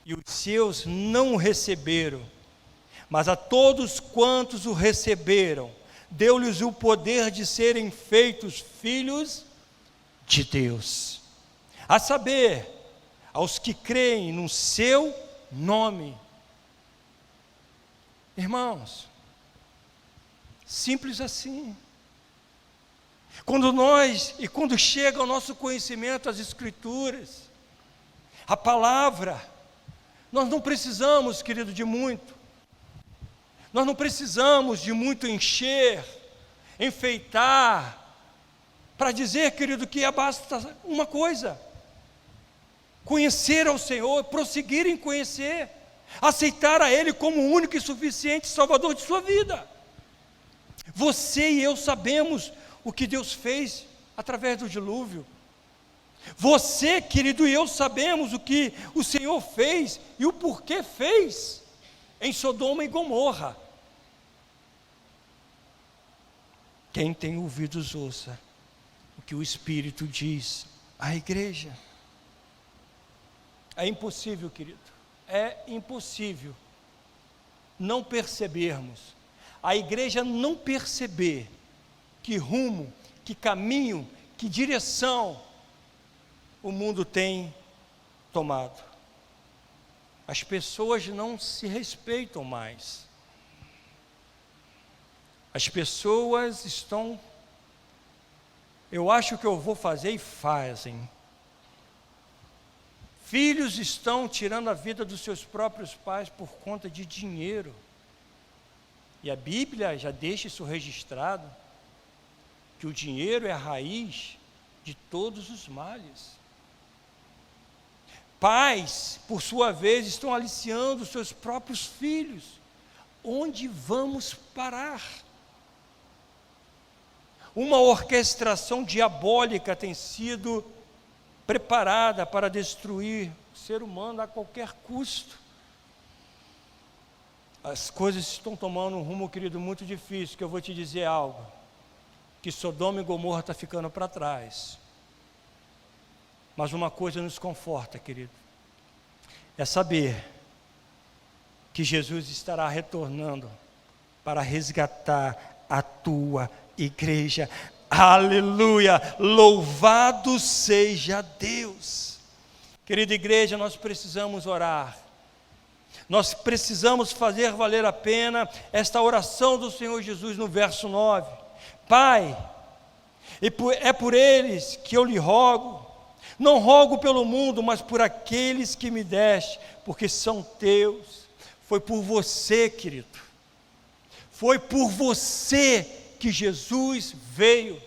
e os seus não o receberam. Mas a todos quantos o receberam, deu-lhes o poder de serem feitos filhos de Deus. A saber, aos que creem no seu nome. Irmãos, simples assim. Quando chega ao nosso conhecimento as Escrituras, a palavra, nós não precisamos, querido, de muito. Nós não precisamos de muito encher, enfeitar, para dizer, querido, que basta uma coisa: conhecer ao Senhor, prosseguir em conhecer, aceitar a Ele como o único e suficiente Salvador de sua vida. Você e eu sabemos o que Deus fez através do dilúvio. Você, querido, e eu sabemos o que o Senhor fez e o porquê fez em Sodoma e Gomorra. Quem tem ouvidos, ouça o que o Espírito diz à igreja. É impossível, querido, é impossível não percebermos, a igreja não perceber que rumo, que caminho, que direção o mundo tem tomado. As pessoas não se respeitam mais. As pessoas estão, eu acho que eu vou fazer, e fazem. Filhos estão tirando a vida dos seus próprios pais por conta de dinheiro. E a Bíblia já deixa isso registrado, que o dinheiro é a raiz de todos os males. Pais, por sua vez, estão aliciando os seus próprios filhos. Onde vamos parar? Uma orquestração diabólica tem sido preparada para destruir o ser humano a qualquer custo. As coisas estão tomando um rumo, querido, muito difícil, que eu vou te dizer algo, que Sodoma e Gomorra está ficando para trás. Mas uma coisa nos conforta, querido, é saber que Jesus estará retornando para resgatar a tua igreja. Aleluia! Louvado seja Deus! Querida igreja, nós precisamos orar. Nós precisamos fazer valer a pena esta oração do Senhor Jesus no verso 9. Pai, é por eles que eu lhe rogo. Não rogo pelo mundo, mas por aqueles que me deste, porque são teus. Foi por você, querido. Foi por você que Jesus veio.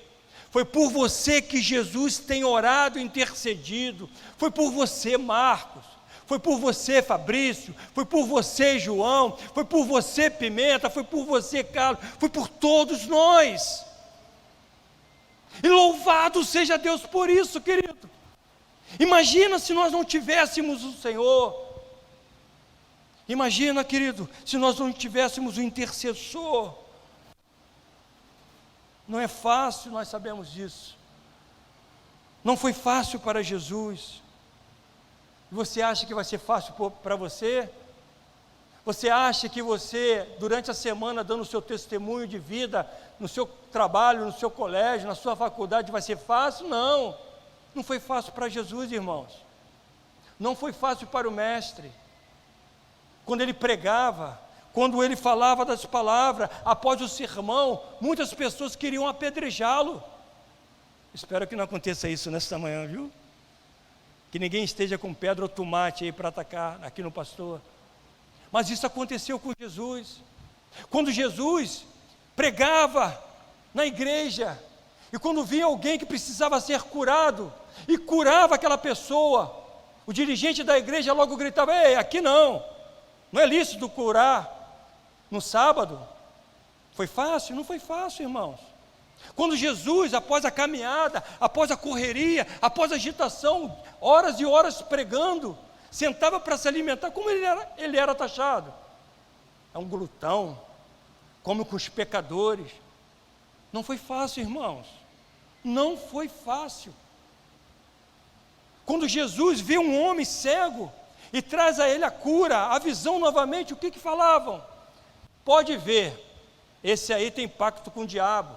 Foi por você que Jesus tem orado e intercedido. Foi por você, Marcos. Foi por você, Fabrício. Foi por você, João. Foi por você, Pimenta. Foi por você, Carlos. Foi por todos nós. E louvado seja Deus por isso, querido. Imagina se nós não tivéssemos o Senhor. Imagina, querido, se nós não tivéssemos o intercessor. Não é fácil, nós sabemos disso. Não foi fácil para Jesus. Você acha que vai ser fácil para você? Você acha que você, durante a semana, dando o seu testemunho de vida, no seu trabalho, no seu colégio, na sua faculdade, vai ser fácil? Não. Não foi fácil para Jesus, irmãos. Não foi fácil para o Mestre. Quando ele pregava, quando ele falava das palavras, após o sermão, muitas pessoas queriam apedrejá-lo. Espero que não aconteça isso nesta manhã, viu? Que ninguém esteja com pedra ou tomate aí para atacar aqui no pastor. Mas isso aconteceu com Jesus. Quando Jesus pregava na igreja, e quando via alguém que precisava ser curado, e curava aquela pessoa, o dirigente da igreja logo gritava: ei, aqui não é lícito curar no sábado. Foi fácil? Não foi fácil, irmãos. Quando Jesus, após a caminhada, após a correria, após a agitação, horas e horas pregando, sentava para se alimentar, como ele era taxado? É um glutão, come com os pecadores. Não foi fácil, irmãos. Não foi fácil. Quando Jesus vê um homem cego e traz a ele a cura, a visão novamente, o que falavam? Pode ver, esse aí tem pacto com o diabo,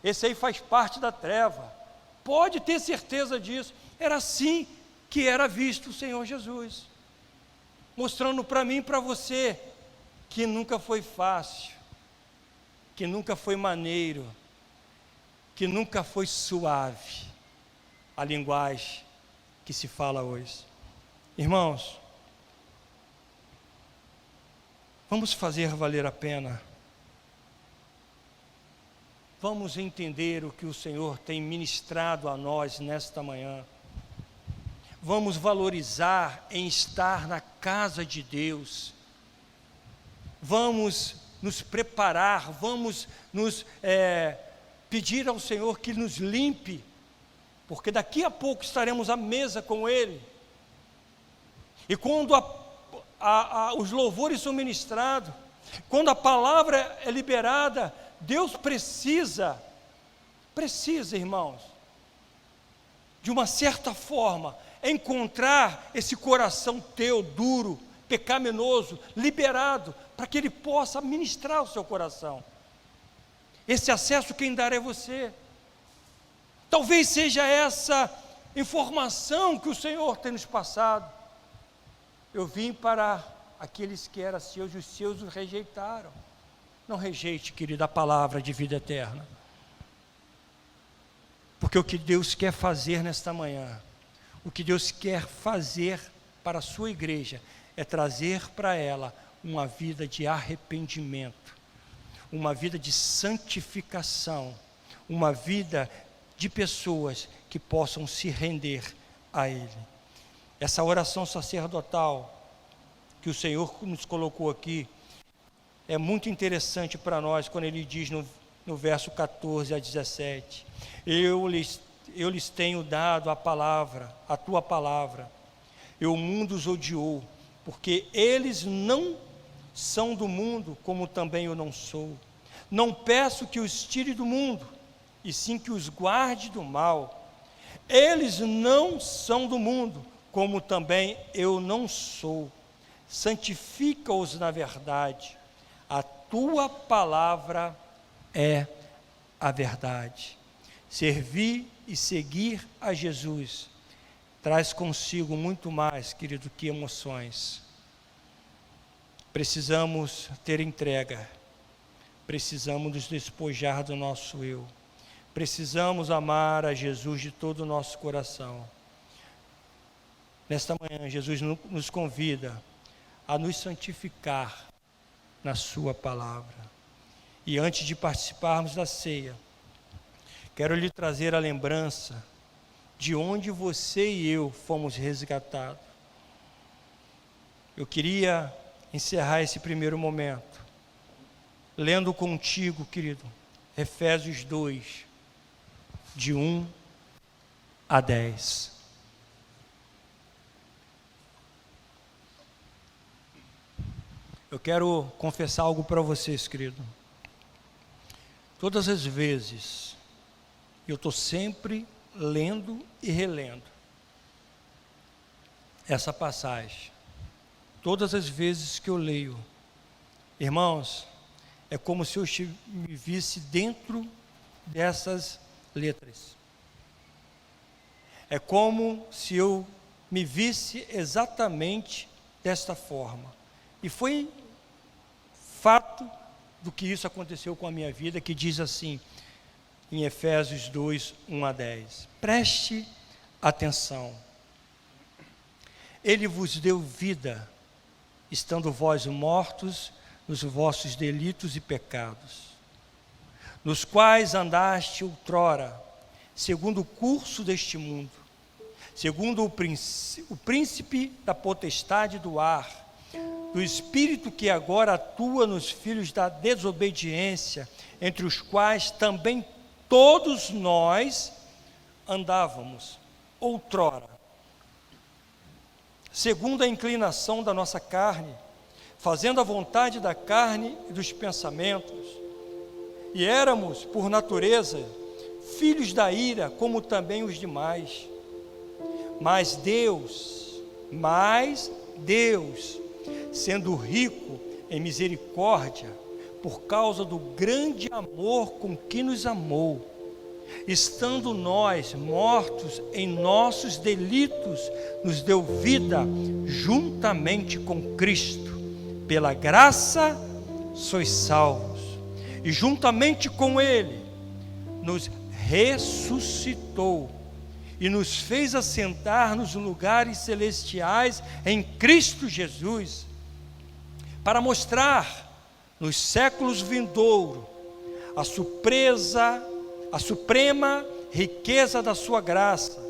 esse aí faz parte da treva, pode ter certeza disso. Era assim que era visto o Senhor Jesus, mostrando para mim e para você, que nunca foi fácil, que nunca foi maneiro, que nunca foi suave, a linguagem que se fala hoje. Irmãos, vamos fazer valer a pena. Vamos entender o que o Senhor tem ministrado a nós nesta manhã. Vamos valorizar em estar na casa de Deus. Vamos nos preparar, vamos nos pedir ao Senhor que nos limpe, porque daqui a pouco estaremos à mesa com Ele. E quando os louvores são ministrados, quando a palavra é liberada, Deus precisa, irmãos, de uma certa forma, encontrar esse coração teu, duro, pecaminoso, liberado, para que Ele possa ministrar o seu coração. Esse acesso quem dará é você. Talvez seja essa informação que o Senhor tem nos passado. Eu vim para aqueles que eram seus, e os seus o rejeitaram. Não rejeite, querido, a palavra de vida eterna. Porque o que Deus quer fazer nesta manhã, o que Deus quer fazer para a sua igreja, é trazer para ela uma vida de arrependimento, uma vida de santificação, uma vida de pessoas que possam se render a Ele. Essa oração sacerdotal que o Senhor nos colocou aqui, é muito interessante para nós, quando Ele diz no verso 14 a 17, eu lhes tenho dado a palavra, a tua palavra, e o mundo os odiou, porque eles não são do mundo, como também eu não sou. Não peço que os tire do mundo, e sim que os guarde do mal. Eles não são do mundo, como também eu não sou. Santifica-os na verdade. A tua palavra é a verdade. Servir e seguir a Jesus traz consigo muito mais, querido, que emoções. Precisamos ter entrega, precisamos nos despojar do nosso eu, precisamos amar a Jesus de todo o nosso coração. Nesta manhã, Jesus nos convida a nos santificar na sua palavra. E antes de participarmos da ceia, quero lhe trazer a lembrança de onde você e eu fomos resgatados. Eu queria encerrar esse primeiro momento lendo contigo, querido, Efésios 2, de 1 a 10. Eu quero confessar algo para vocês, querido. Todas as vezes, eu estou sempre lendo e relendo essa passagem. Todas as vezes que eu leio, irmãos, é como se eu me visse dentro dessas letras. É como se eu me visse exatamente desta forma. E foi fato do que isso aconteceu com a minha vida, que diz assim, em Efésios 2, 1 a 10. Preste atenção. Ele vos deu vida, estando vós mortos nos vossos delitos e pecados, nos quais andaste outrora, segundo o curso deste mundo, segundo o príncipe da potestade do ar, do espírito que agora atua nos filhos da desobediência, entre os quais também todos nós andávamos outrora, segundo a inclinação da nossa carne, fazendo a vontade da carne e dos pensamentos, e éramos, por natureza, filhos da ira, como também os demais. Mas Deus, sendo rico em misericórdia, por causa do grande amor com que nos amou, estando nós mortos em nossos delitos, nos deu vida juntamente com Cristo. Pela graça sois salvos, e juntamente com Ele nos ressuscitou e nos fez assentar nos lugares celestiais em Cristo Jesus, para mostrar nos séculos vindouros a suprema riqueza da sua graça,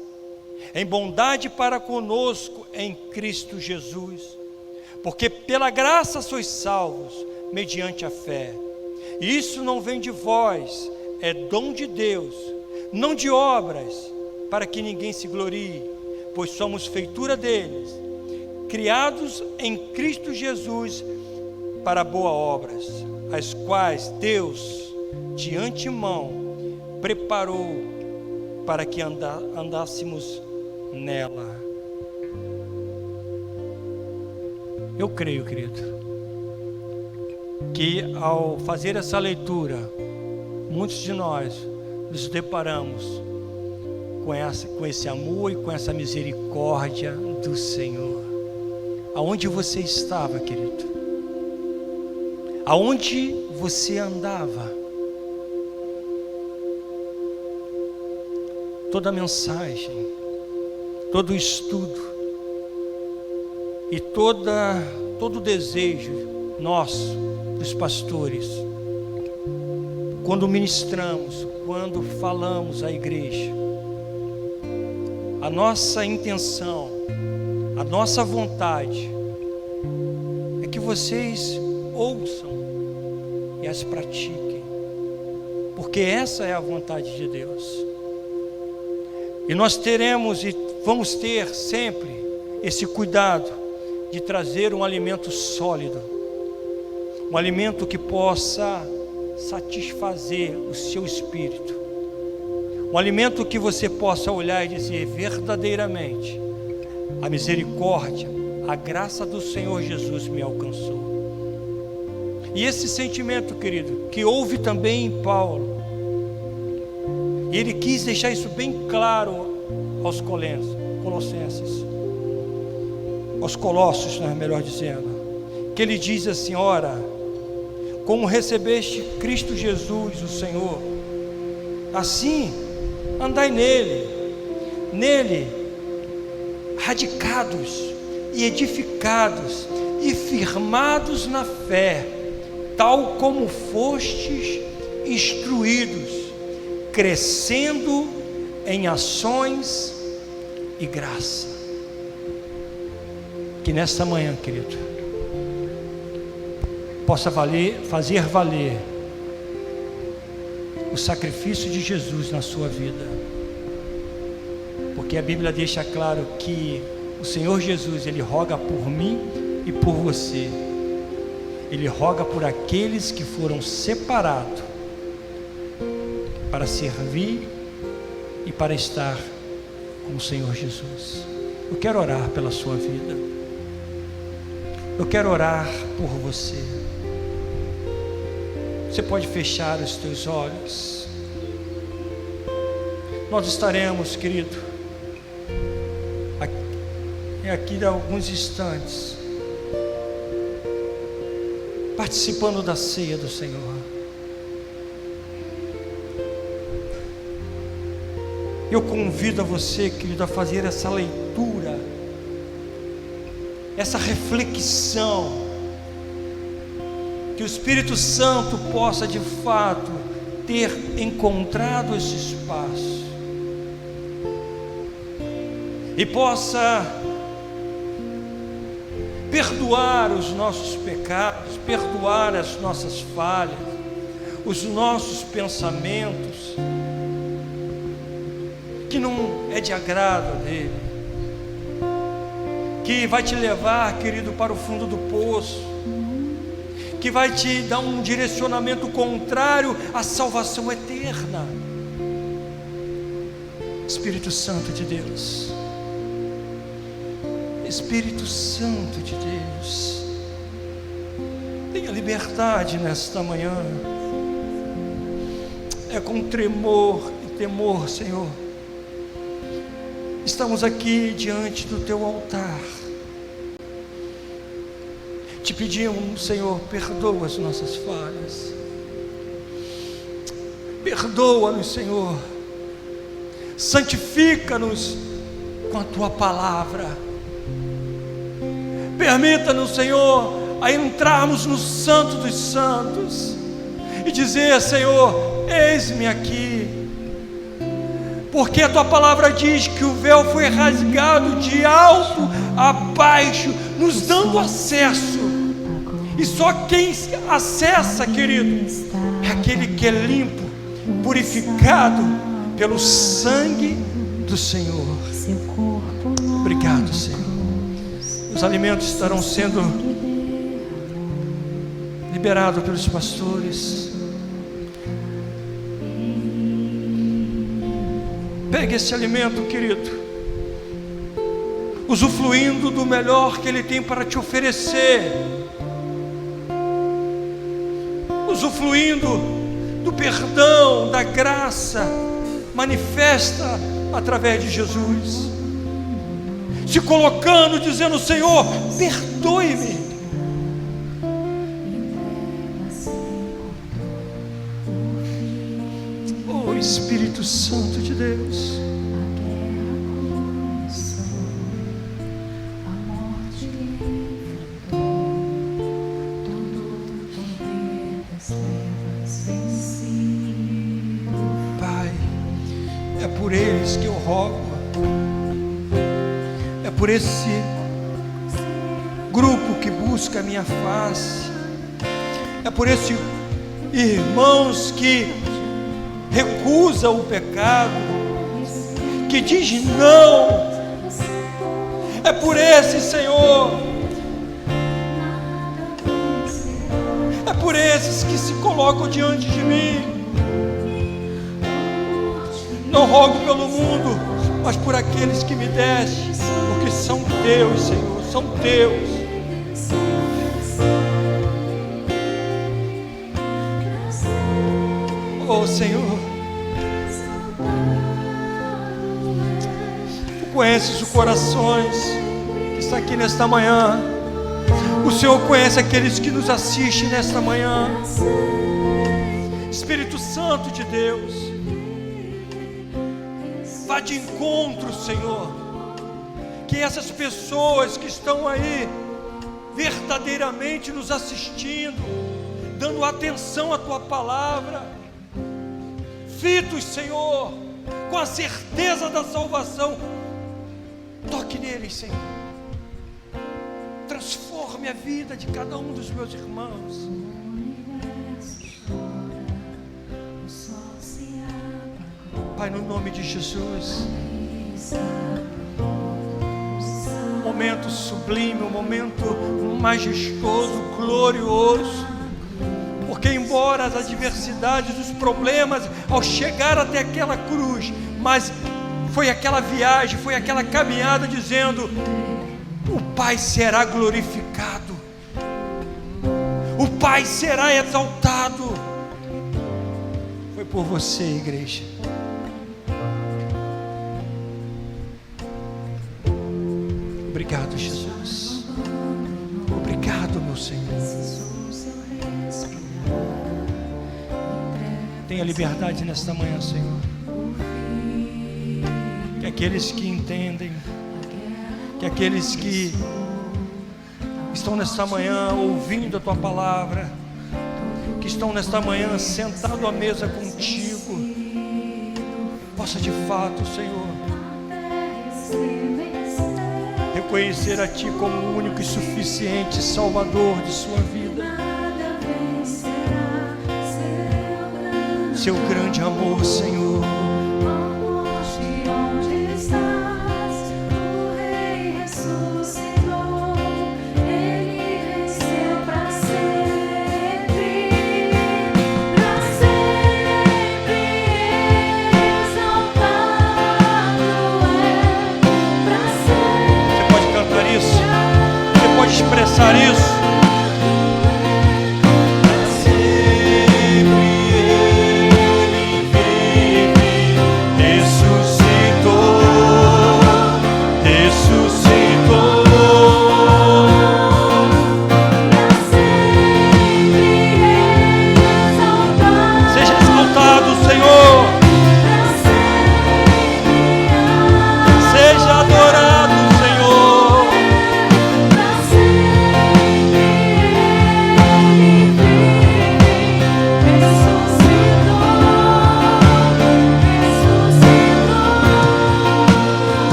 em bondade para conosco em Cristo Jesus. Porque pela graça sois salvos, mediante a fé. E isso não vem de vós, é dom de Deus, não de obras, para que ninguém se glorie, pois somos feitura deles, criados em Cristo Jesus para boas obras, as quais Deus de antemão preparou para que andássemos nela. Eu creio, querido, que ao fazer essa leitura, muitos de nós nos deparamos com esse amor e com essa misericórdia do Senhor. Aonde você estava, querido? Aonde você andava? Toda a mensagem, todo o estudo e todo o desejo nosso, dos pastores, quando ministramos, quando falamos à igreja, a nossa intenção, a nossa vontade é que vocês ouçam e as pratiquem, porque essa é a vontade de Deus. E nós teremos e vamos ter sempre esse cuidado de trazer um alimento sólido, um alimento que possa satisfazer o seu espírito, um alimento que você possa olhar e dizer verdadeiramente: a misericórdia, a graça do Senhor Jesus me alcançou. E esse sentimento, querido, que houve também em Paulo, e ele quis deixar isso bem claro aos Colossenses, aos Colossos, melhor dizendo, que ele diz assim: ora, como recebeste Cristo Jesus, o Senhor, assim andai nele, radicados e edificados e firmados na fé, tal como fostes instruídos, crescendo em ações e graça. Que nesta manhã, querido, possa fazer valer o sacrifício de Jesus na sua vida, porque a Bíblia deixa claro que o Senhor Jesus, Ele roga por mim e por você. Ele roga por aqueles que foram separados para servir e para estar com o Senhor Jesus. Eu quero orar pela sua vida. Eu quero orar por você. Você pode fechar os teus olhos. Nós estaremos, querido, aqui a alguns instantes, participando da ceia do Senhor. Eu convido a você, querido, a fazer essa leitura, essa reflexão, que o Espírito Santo possa de fato ter encontrado esse espaço e possa perdoar os nossos pecados, perdoar as nossas falhas, os nossos pensamentos que não é de agrado dele, que vai te levar, querido, para o fundo do poço, que vai te dar um direcionamento contrário à salvação eterna. Espírito Santo de Deus, Espírito Santo de Deus, tenha liberdade nesta manhã. É com tremor e temor, Senhor, estamos aqui diante do Teu altar. Te pedimos, Senhor, perdoa as nossas falhas. Perdoa-nos, Senhor. Santifica-nos com a Tua palavra. Permita-nos, Senhor, a entrarmos no Santo dos Santos e dizer, Senhor, eis-me aqui. Porque a Tua palavra diz que o véu foi rasgado de alto a baixo, nos dando acesso. E só quem acessa, querido, é aquele que é limpo, purificado pelo sangue do Senhor. Obrigado, Senhor. Os alimentos estarão sendo liberados pelos pastores. Pegue esse alimento, querido, usufruindo do melhor que Ele tem para te oferecer, usufruindo do perdão, da graça manifesta através de Jesus, se colocando, dizendo, Senhor, perdoe-me. Oh Espírito Santo de Deus, por eles que eu rogo, é por esse grupo que busca a minha face, é por esses irmãos que recusa o pecado, que diz não, é por esse, Senhor, é por esses que se colocam diante de mim. Não rogo pelo mundo, mas por aqueles que me deste, porque são teus, Senhor, são teus. Oh Senhor, Tu conheces os corações que está aqui nesta manhã. O Senhor conhece aqueles que nos assistem nesta manhã. Espírito Santo de Deus, vá de encontro, Senhor, que essas pessoas que estão aí verdadeiramente nos assistindo, dando atenção à Tua palavra, confitos, Senhor, com a certeza da salvação. Toque neles, Senhor. Transforme a vida de cada um dos meus irmãos. Pai, no nome de Jesus, um momento sublime, um momento majestoso, glorioso, porque embora as adversidades, os problemas, ao chegar até aquela cruz, mas foi aquela viagem, foi aquela caminhada dizendo: o Pai será glorificado, o Pai será exaltado. Foi por você, igreja. Obrigado, Jesus. Obrigado, meu Senhor. Tenha liberdade nesta manhã, Senhor. Que aqueles que entendem, que aqueles que estão nesta manhã ouvindo a Tua palavra, que estão nesta manhã sentados à mesa contigo, possa de fato, Senhor, reconhecer a Ti como o único e suficiente Salvador de sua vida. Seu grande amor, Senhor. Expressar isso.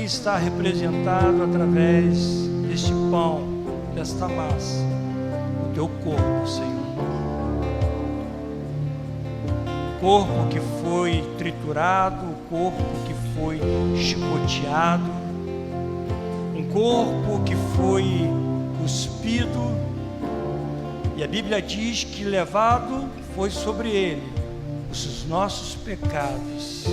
Está representado através deste pão, desta massa, o Teu corpo, Senhor. O corpo que foi triturado, o corpo que foi chicoteado, um corpo que foi cuspido, e a Bíblia diz que levado foi sobre ele os nossos pecados.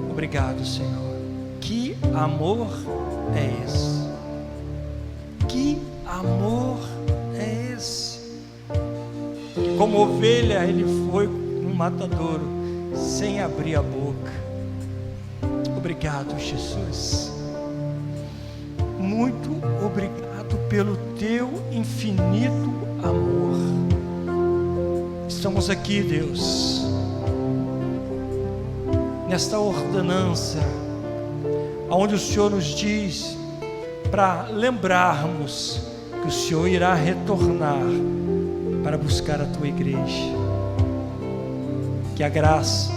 Obrigado, Senhor. Que amor é esse? Que amor é esse? Que como ovelha ele foi no matadouro sem abrir a boca. Obrigado, Jesus. Muito obrigado pelo Teu infinito amor. Estamos aqui, Deus, nesta ordenança, onde o Senhor nos diz para lembrarmos que o Senhor irá retornar para buscar a Tua igreja. Que a graça,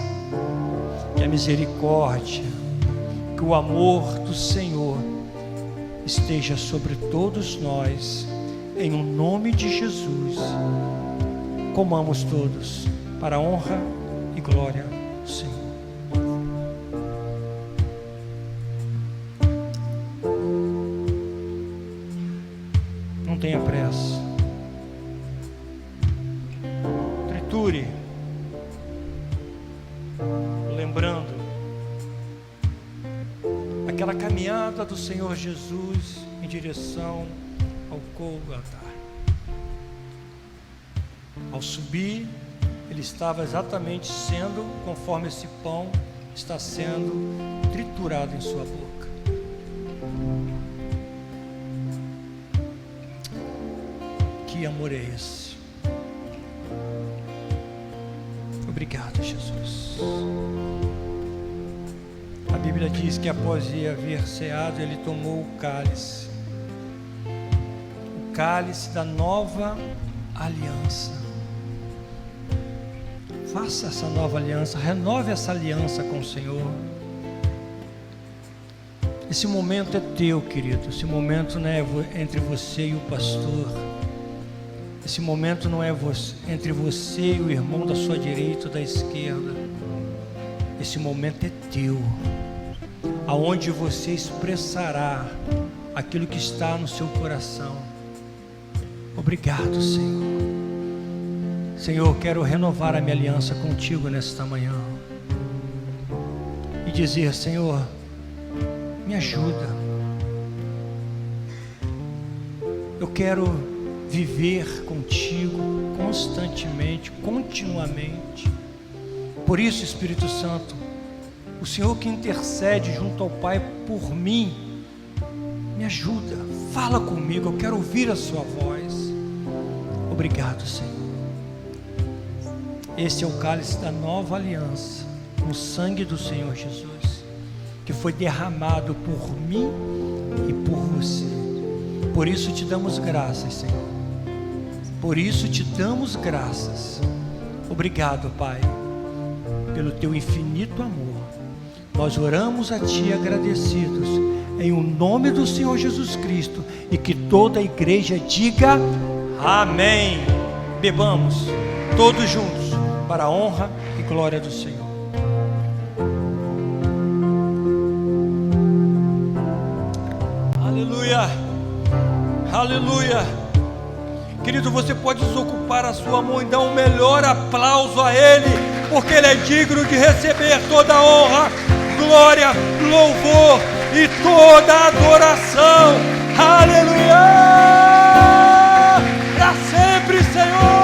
que a misericórdia, que o amor do Senhor esteja sobre todos nós, em o nome de Jesus. Comamos todos para a honra e glória do Senhor. Não tenha pressa. Triture, lembrando aquela caminhada do Senhor Jesus em direção ao Gólgota. Ao subir, ele estava exatamente sendo, conforme esse pão está sendo triturado em sua boca. Que amor é esse? Obrigado, Jesus. A Bíblia diz que após haver ceado, ele tomou o cálice da nova aliança. Faça essa nova aliança, renove essa aliança com o Senhor. Esse momento é teu, querido. Esse momento não é entre você e o pastor. Esse momento não é entre você e o irmão da sua direita ou da esquerda. Esse momento é teu, aonde você expressará aquilo que está no seu coração. Obrigado, Senhor. Senhor, quero renovar a minha aliança contigo nesta manhã e dizer: Senhor, me ajuda. Eu quero viver contigo constantemente, continuamente. Por isso, Espírito Santo, o Senhor que intercede junto ao Pai por mim, me ajuda, fala comigo, eu quero ouvir a sua voz. Obrigado, Senhor. Esse é o cálice da nova aliança, no sangue do Senhor Jesus, que foi derramado por mim e por você. Por isso te damos graças, Senhor. Por isso te damos graças. Obrigado, Pai, pelo teu infinito amor. Nós oramos a ti agradecidos, em o nome do Senhor Jesus Cristo, e que toda a igreja diga amém. Bebamos todos juntos, para a honra e glória do Senhor. Aleluia, aleluia. Querido, você pode desocupar a sua mão e dar um melhor aplauso a Ele, porque Ele é digno de receber toda a honra, glória, louvor e toda a adoração. Aleluia! Para sempre, Senhor!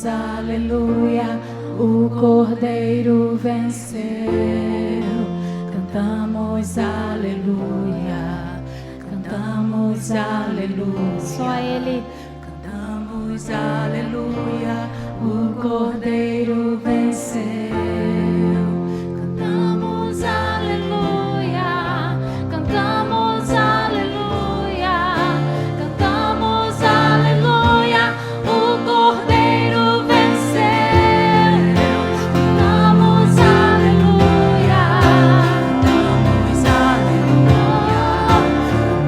Aleluia, o Cordeiro venceu. Cantamos aleluia, cantamos aleluia. Só Ele. Cantamos aleluia, o Cordeiro venceu. Cantamos aleluia, cantamos aleluia, cantamos aleluia, o Cordeiro venceu. Cantamos aleluia, cantamos aleluia,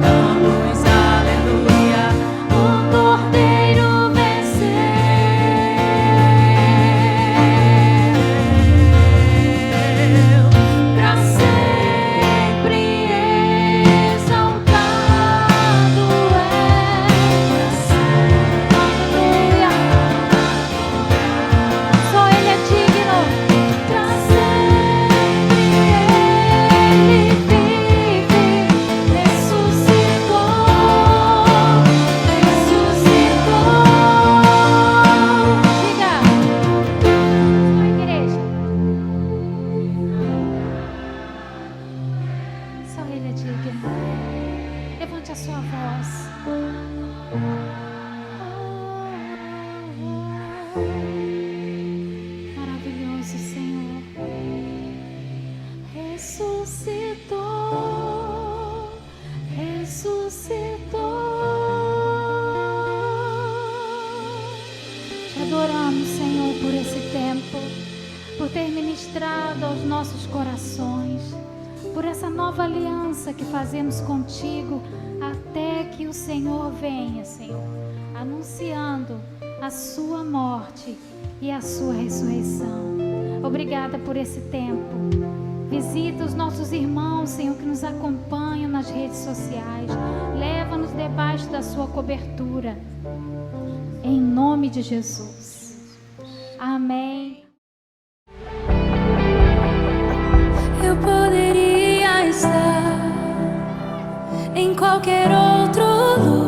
cantamos aleluia, o Cordeiro pra sempre exaltado é. Aleluia, só Ele é digno. Pra sempre Ele vive, ressuscitou, ressuscitou. Diga, igreja. Só Ele é digno. Levante a sua voz. Maravilhoso adoramos, Senhor, por esse tempo, por ter ministrado aos nossos corações, por essa nova aliança que fazemos contigo até que o Senhor venha, Senhor, anunciando a sua morte e a sua ressurreição. Obrigada por esse tempo. Visita os nossos irmãos, Senhor, que nos acompanham nas redes sociais. Leva-nos debaixo da sua cobertura. Em nome de Jesus. Amém. Eu poderia estar em qualquer outro lugar,